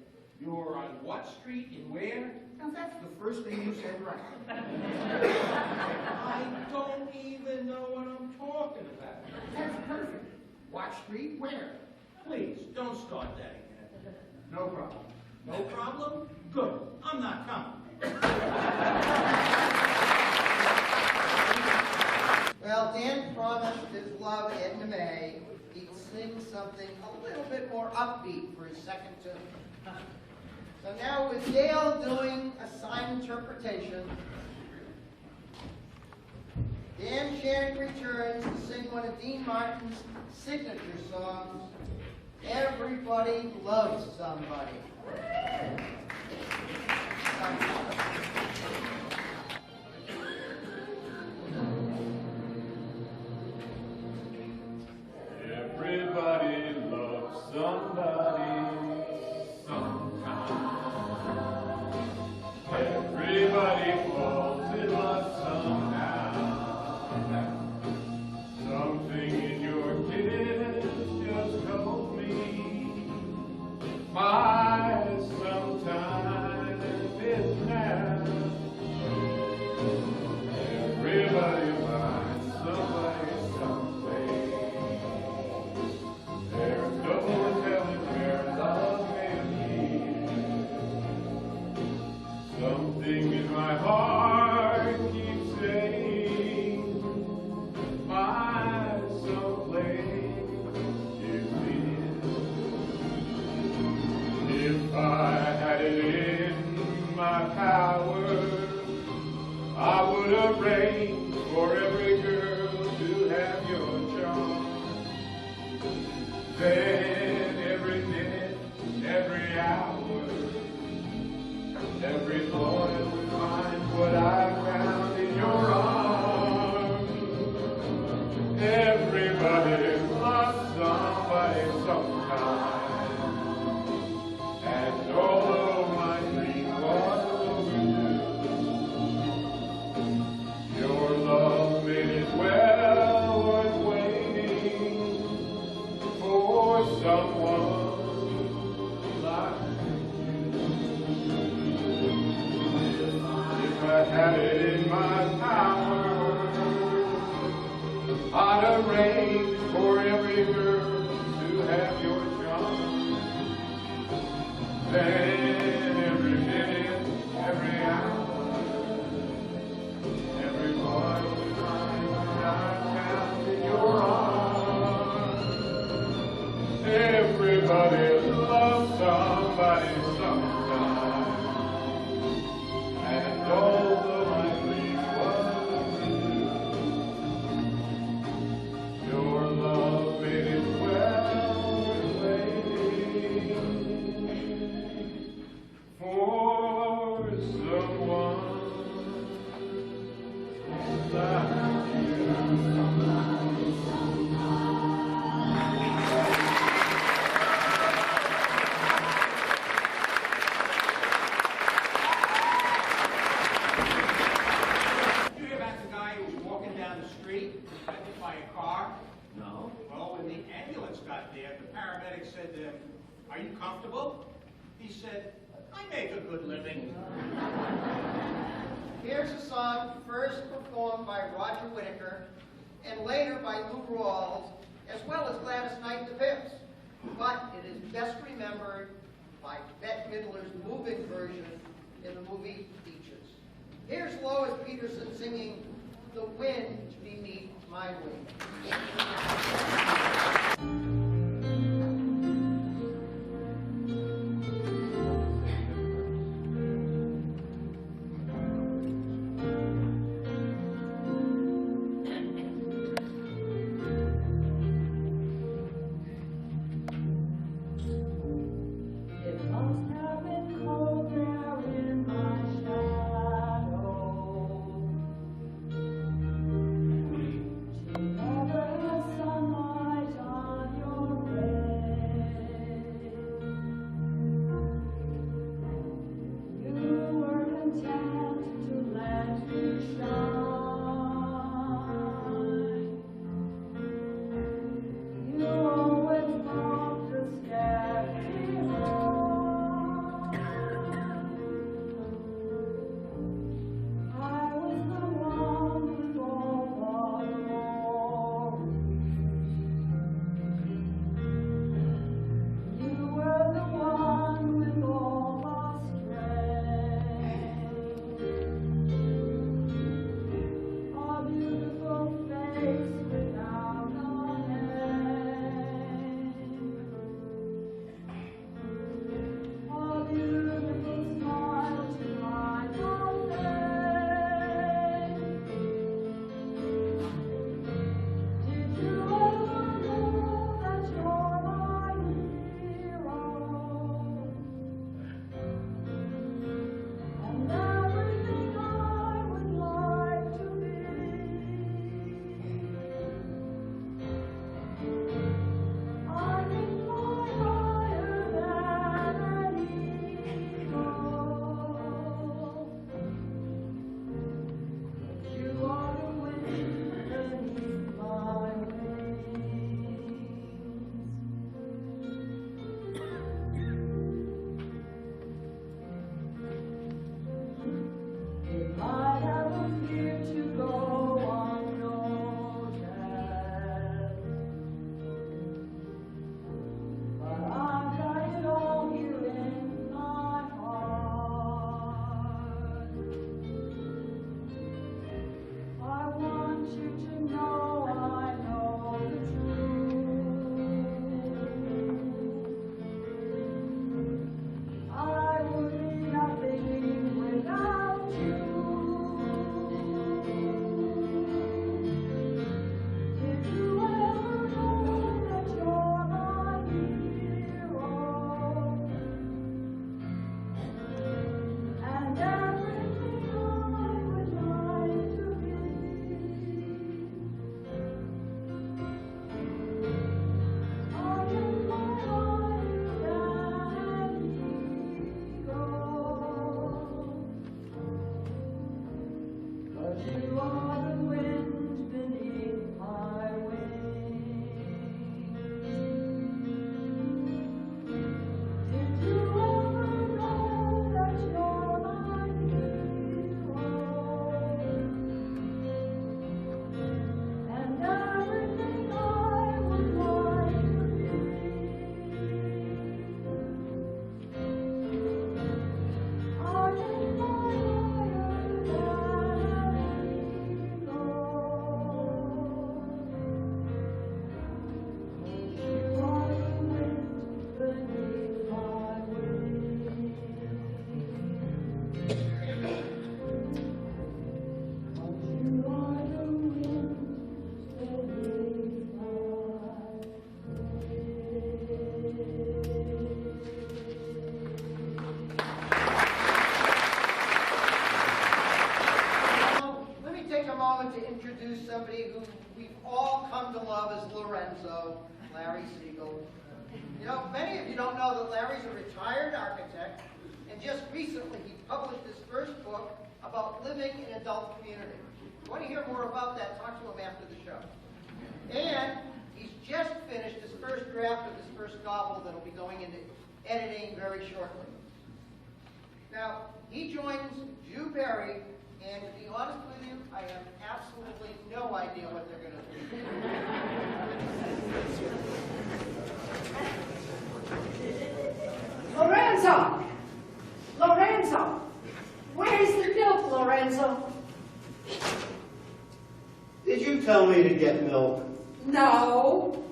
You're on what street and where? Now that's the first thing you said right. I don't even know what I'm talking about. That's perfect. What street? Where? Please, don't start that again. No problem. No problem? Good. I'm not coming. Well, Dan promised his love, Edna May, he'd sing something a little bit more upbeat for his second tune. So now with Dale doing a sign interpretation, Dan Shannon returns to sing one of Dean Martin's signature songs, Everybody Loves Somebody. Everybody loves somebody sometime. Everybody falls in love somehow. Something in your kiss just told me my sometime is now. Everybody finds somebody someday. There's no telling where love may lead. Something in my heart keeps saying my someplace is near. If I had it in my power, I would arrange for every girl to have your charm. Then every minute, every hour, every boy would find what I found in your arms. Everybody loves somebody sometime. And although my dream was overdue, your love made it well worth waiting for someone like you. If I had it in my power, I'd arrange for every girl to have your charm. Then every minute, every hour, every boy would find what I found in your arms. Everybody loves somebody sometime. And although my dream was true, your love made it well worth waiting for someone like you. Did you hear about the guy who was walking down the street, was hit by a car? No? Well, when the ambulance got there, the paramedic said to him, "Are you comfortable?" He said, "I make a good living." Here's a song first performed by Roger Whittaker and later by Lou Rawls, as well as Gladys Knight and the Pips. But it is best remembered by Bette Midler's moving version in the movie Beaches. Here's Lois Peterson singing The Wind Beneath My Wings. to introduce somebody who we've all come to love as Lorenzo, Larry Siegel. You know, many of you don't know that Larry's a retired architect, and just recently he published his first book about living in adult community. If you want to hear more about that, talk to him after the show. And he's just finished his first draft of his first novel that'll be going into editing very shortly. Now, he joins Drew Barry, and to be honest with you, I have absolutely no idea what they're going to do. Lorenzo! Lorenzo! Where is the milk, Lorenzo? Did you tell me to get milk? No.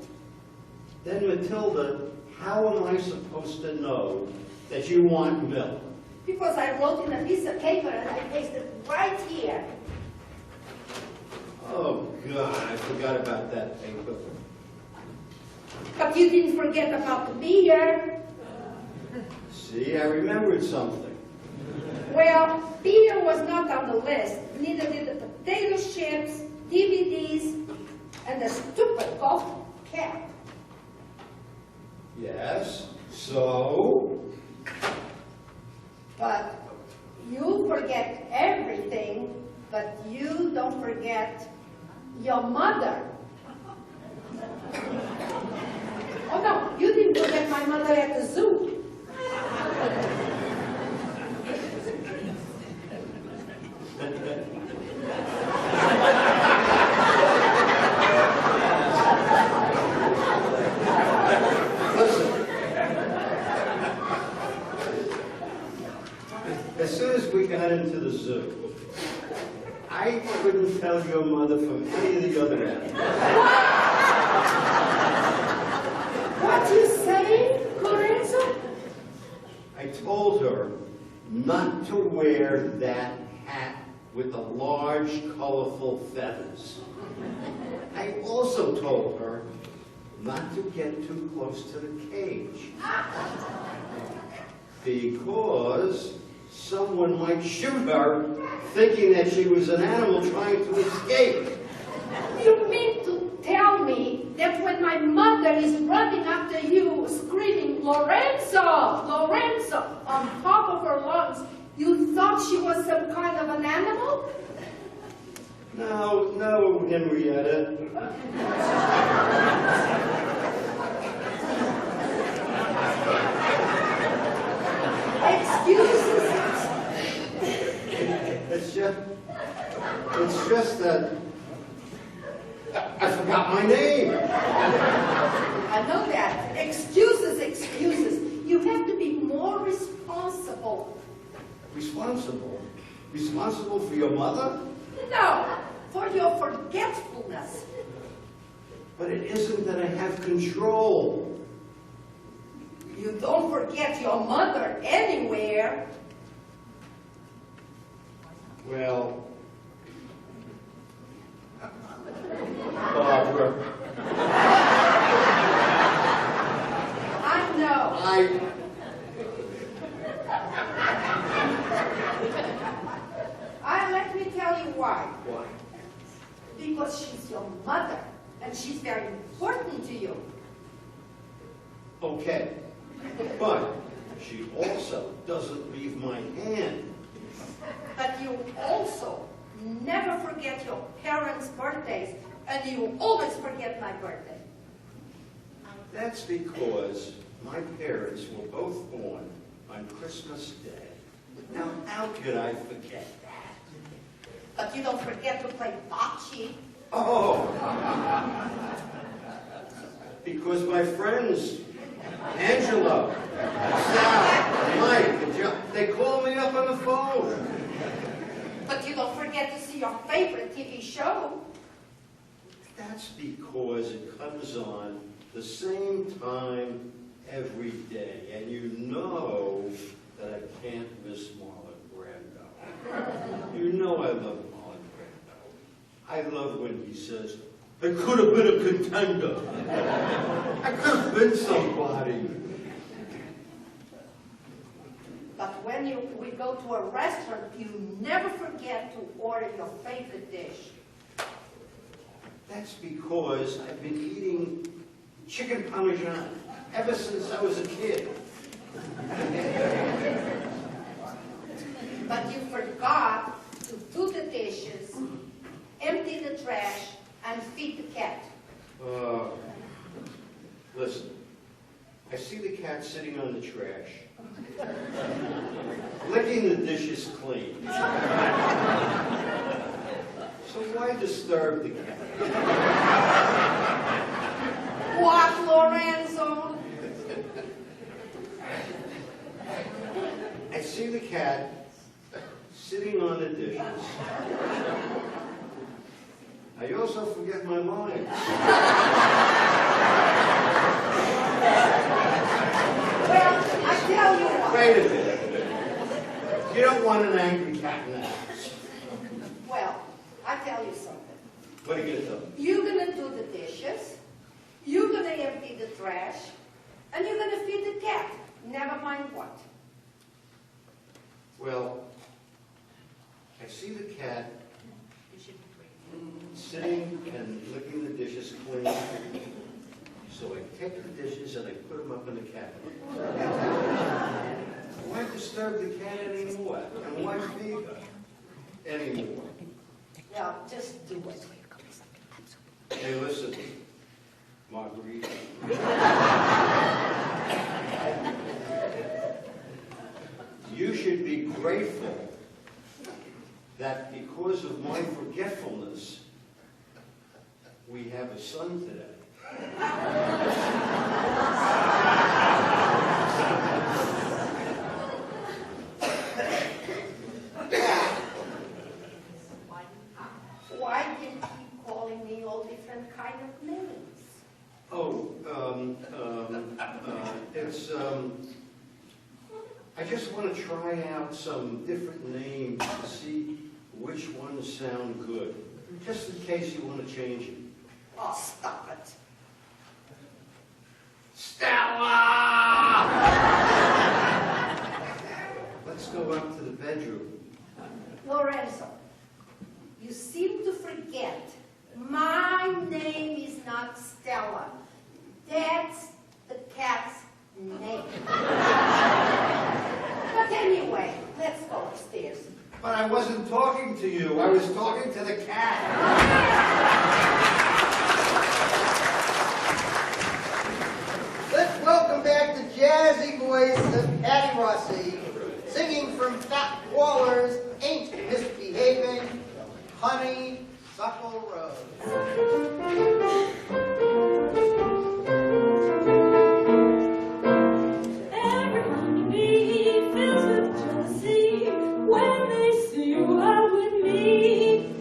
Then, Matilda, how am I supposed to know that you want milk? Because I wrote in a piece of paper and I pasted right here. Oh, God, I forgot about that paper. But you didn't forget about the beer. See, I remembered something. Well, beer was not on the list. Neither did the potato chips, DVDs, and the stupid golf cap. Yes, so? But you forget everything, but you don't forget your mother. Oh no, you didn't forget my mother at the zoo. As soon as we got into the zoo, I couldn't tell your mother from any of the other animals. What you say, Lorenzo? I told her not to wear that hat with the large, colorful feathers. I also told her not to get too close to the cage. Because someone might shoot her thinking that she was an animal trying to escape. You mean to tell me that when my mother is running after you, screaming, Lorenzo, Lorenzo, on top of her lungs, you thought she was some kind of an animal? No, Henrietta. Excuses. It's just that I forgot my name. I know that. Excuses, excuses. You have to be more responsible. Responsible? Responsible for your mother? No, for your forgetfulness. But it isn't that I have control. You don't forget your mother anywhere. Well, Barbara. I know. Let me tell you why. Why? Because she's your mother, and she's very important to you. Okay. But she also doesn't leave my hand. But you also never forget your parents' birthdays, and you always forget my birthday. That's because my parents were both born on Christmas Day. Now, how could I forget that? But you don't forget to play bocce. Oh! Because my friends, Angela, Sal, Mike, and John, they call me up on the phone. But you don't forget to see your favorite TV show. That's because it comes on the same time every day. And you know that I can't miss Marlon Brando. You know I love Marlon Brando. I love when he says, I could have been a contender. I could have been somebody. But when we go to a restaurant, you never forget to order your favorite dish. That's because I've been eating chicken parmesan ever since I was a kid. But you forgot to do the dishes, empty the trash, and feed the cat. Listen, I see the cat sitting on the trash, licking the dishes clean. So why disturb the cat? What, Lorenzo? I see the cat sitting on the dishes. I also forget my lines. Well, I tell you what. Wait a minute. You don't want an angry cat in the house. Well, I tell you something. What are you going to do? You're gonna do the dishes, you're gonna empty the trash, and you're gonna feed the cat. Never mind what. Well, I see the cat sitting and licking the dishes clean. So I take the dishes and I put them up in the cabinet. Why disturb the cat anymore? And why feed her anymore? Well, just do it. Hey, listen, Marguerite. You should be grateful that because of my forgetfulness, we have a son today. Why do you keep calling me all different kind of names? Oh, I just want to try out some different names to see which ones sound good, just in case you want to change it. Oh, stop it. Stella! Let's go up to the bedroom. Lorenzo, you seem to forget. My name is not Stella. That's the cat's name. But anyway, let's go upstairs. But I wasn't talking to you. I was talking to the cat. Let's welcome back the jazzy voice of Patty Rossi, singing from Fat Waller's Ain't Misbehaving, Honey Suckle Rose. Every honeybee fills with jealousy when they see you out with me.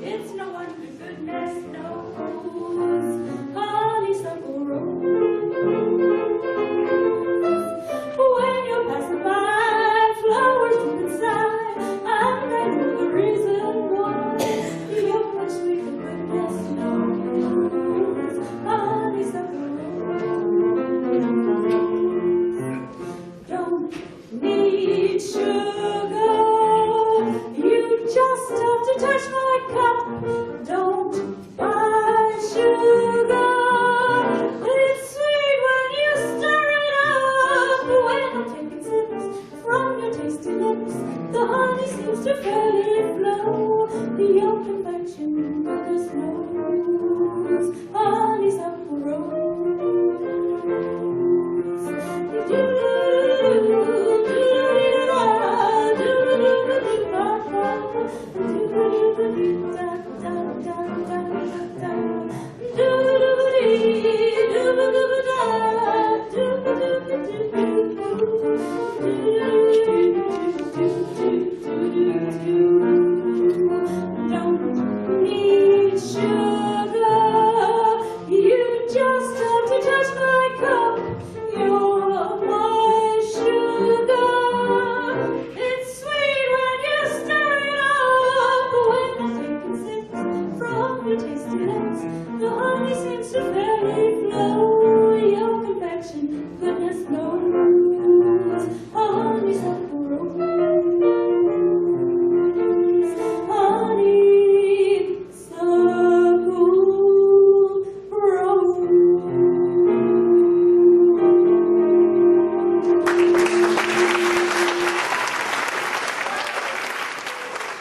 It's no wonder goodness knows honeysuckle rose. When you're passing by, flowers deep inside, and I know the reason why. You're much sweet and goodness knows honeysuckle rose. Don't need sugar, you just have to touch my cup. Don't buy sugar, it's sweet when you stir it up. When I'm taking sips from your tasty lips, the honey seems to fairly flow. Your complexion, goodness knows, honeysuckle rose. Don't need sugar.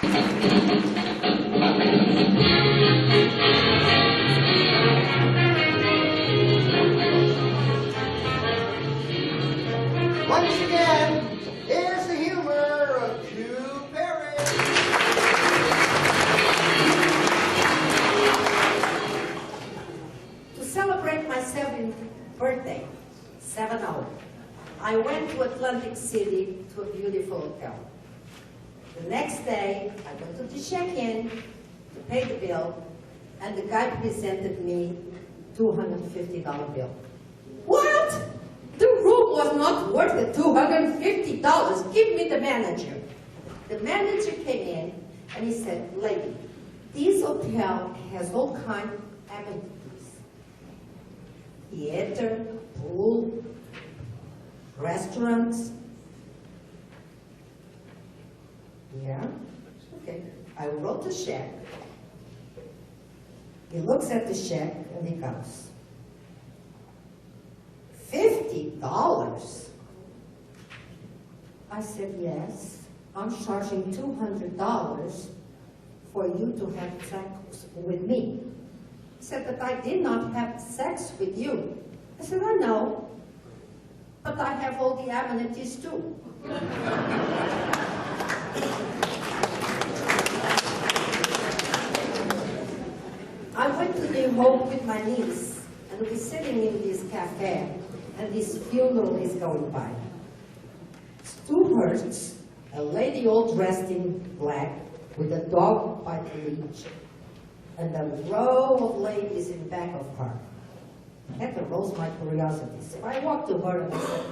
Once again, here's the humor of two parents. To celebrate my 7th birthday, 7-0, I went to Atlantic City to a beautiful hotel. The next day, I went to the check-in to pay the bill, and the guy presented me $250 bill. What? The room was not worth the $250. Give me the manager. The manager came in and he said, lady, this hotel has all kinds of amenities. Theater, pool, restaurants. Yeah, okay. I wrote the check. He looks at the check and he goes, $50? I said, yes, I'm charging $200 for you to have sex with me. He said, but I did not have sex with you. I said, I know, but I have all the amenities too. I went to New Hope with my niece, and we're sitting in this cafe, and this funeral is going by. It's two hearses, a lady all dressed in black with a dog by the leash, and a row of ladies in back of her. I had to rouse my curiosity, so I walked to her and I said,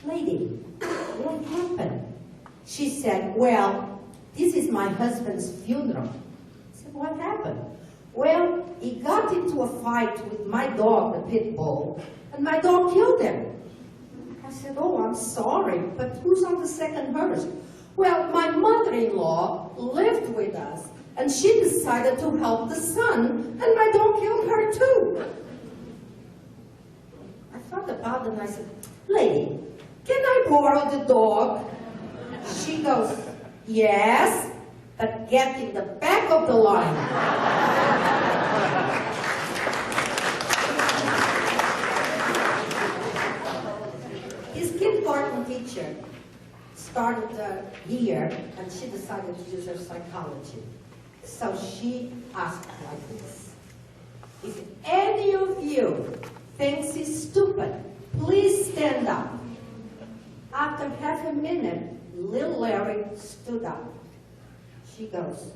lady, what happened? She said, well, this is my husband's funeral. I said, what happened? Well, he got into a fight with my dog, the pit bull, and my dog killed him. I said, oh, I'm sorry, but who's on the second hearse? Well, my mother-in-law lived with us, and she decided to help the son, and my dog killed her too. I thought about it and I said, lady, can I borrow the dog? She goes, yes, but get in the back of the line. His kindergarten teacher started here, and she decided to use her psychology. So she asked like this, if any of you thinks he's stupid, please stand up. After half a minute, little Larry stood up. She goes,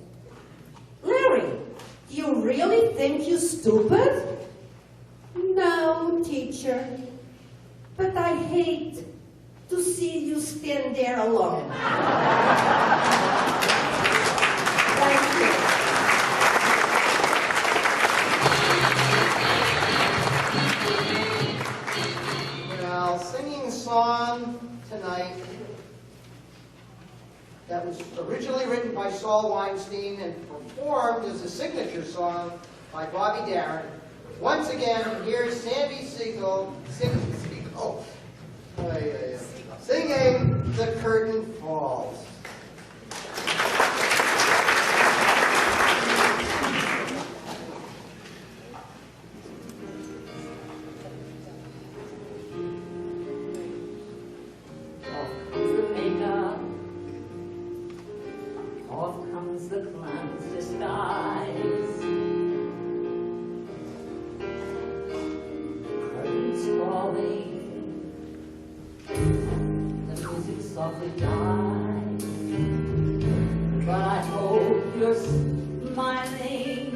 Larry, do you really think you're stupid? No, teacher, but I hate to see you stand there alone. Thank you. Well, singing a song tonight that was originally written by Saul Weinstein and performed as a signature song by Bobby Darin. Once again, here's Sandy Siegel singing The Curtain Falls. The clown's disguise, curtains falling, the music softly dies. But I hope you're smiling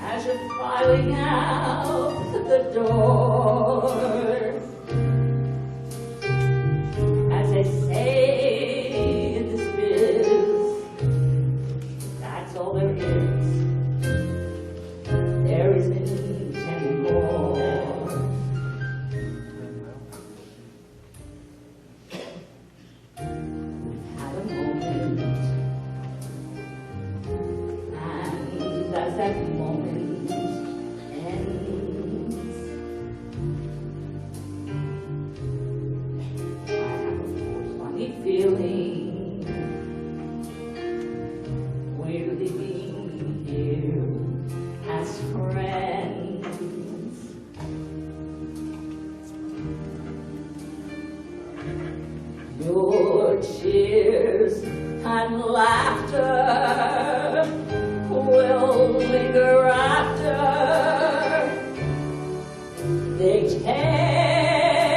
as you're filing out the door. As they say in this biz, that's all there is. There isn't any more. We've had a moment, and as that moment ends, I have a funny feeling laughter will linger after they tear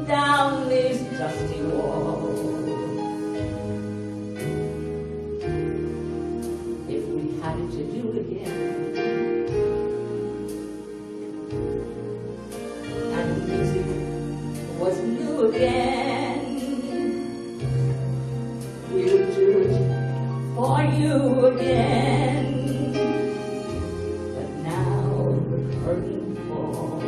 down these dusty walls. If we had it to do again, and music was new again, we would do it for you again. But now the curtain falls.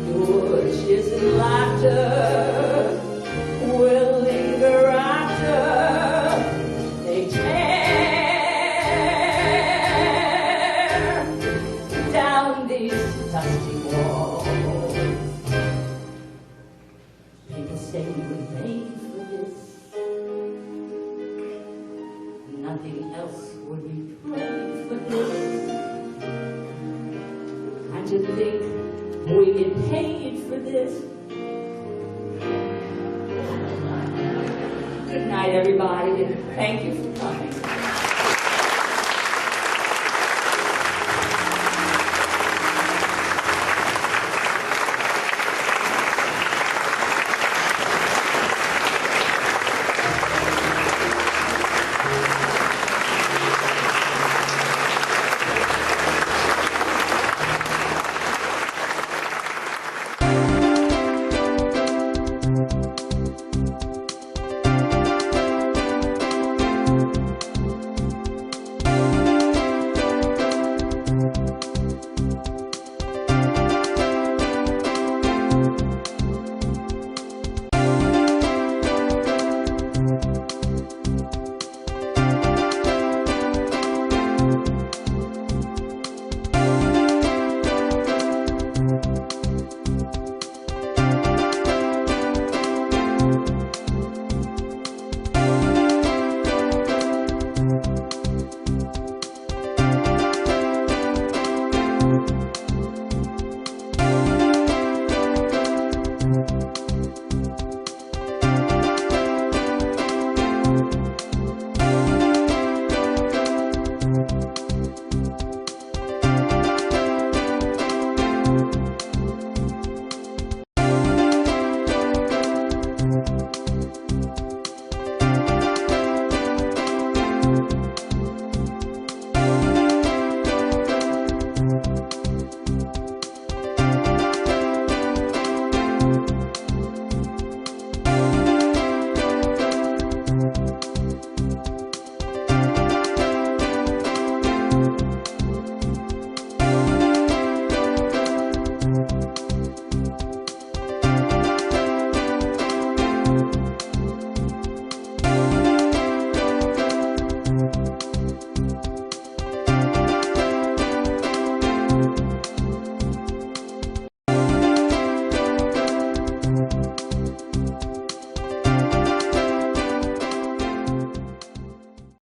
Your tears and laughter will linger after they tear down these dusty walls. People say we were made for this. Nothing else would be prayed for this. And to think we get paid for this. Good night, everybody, and thank you for coming.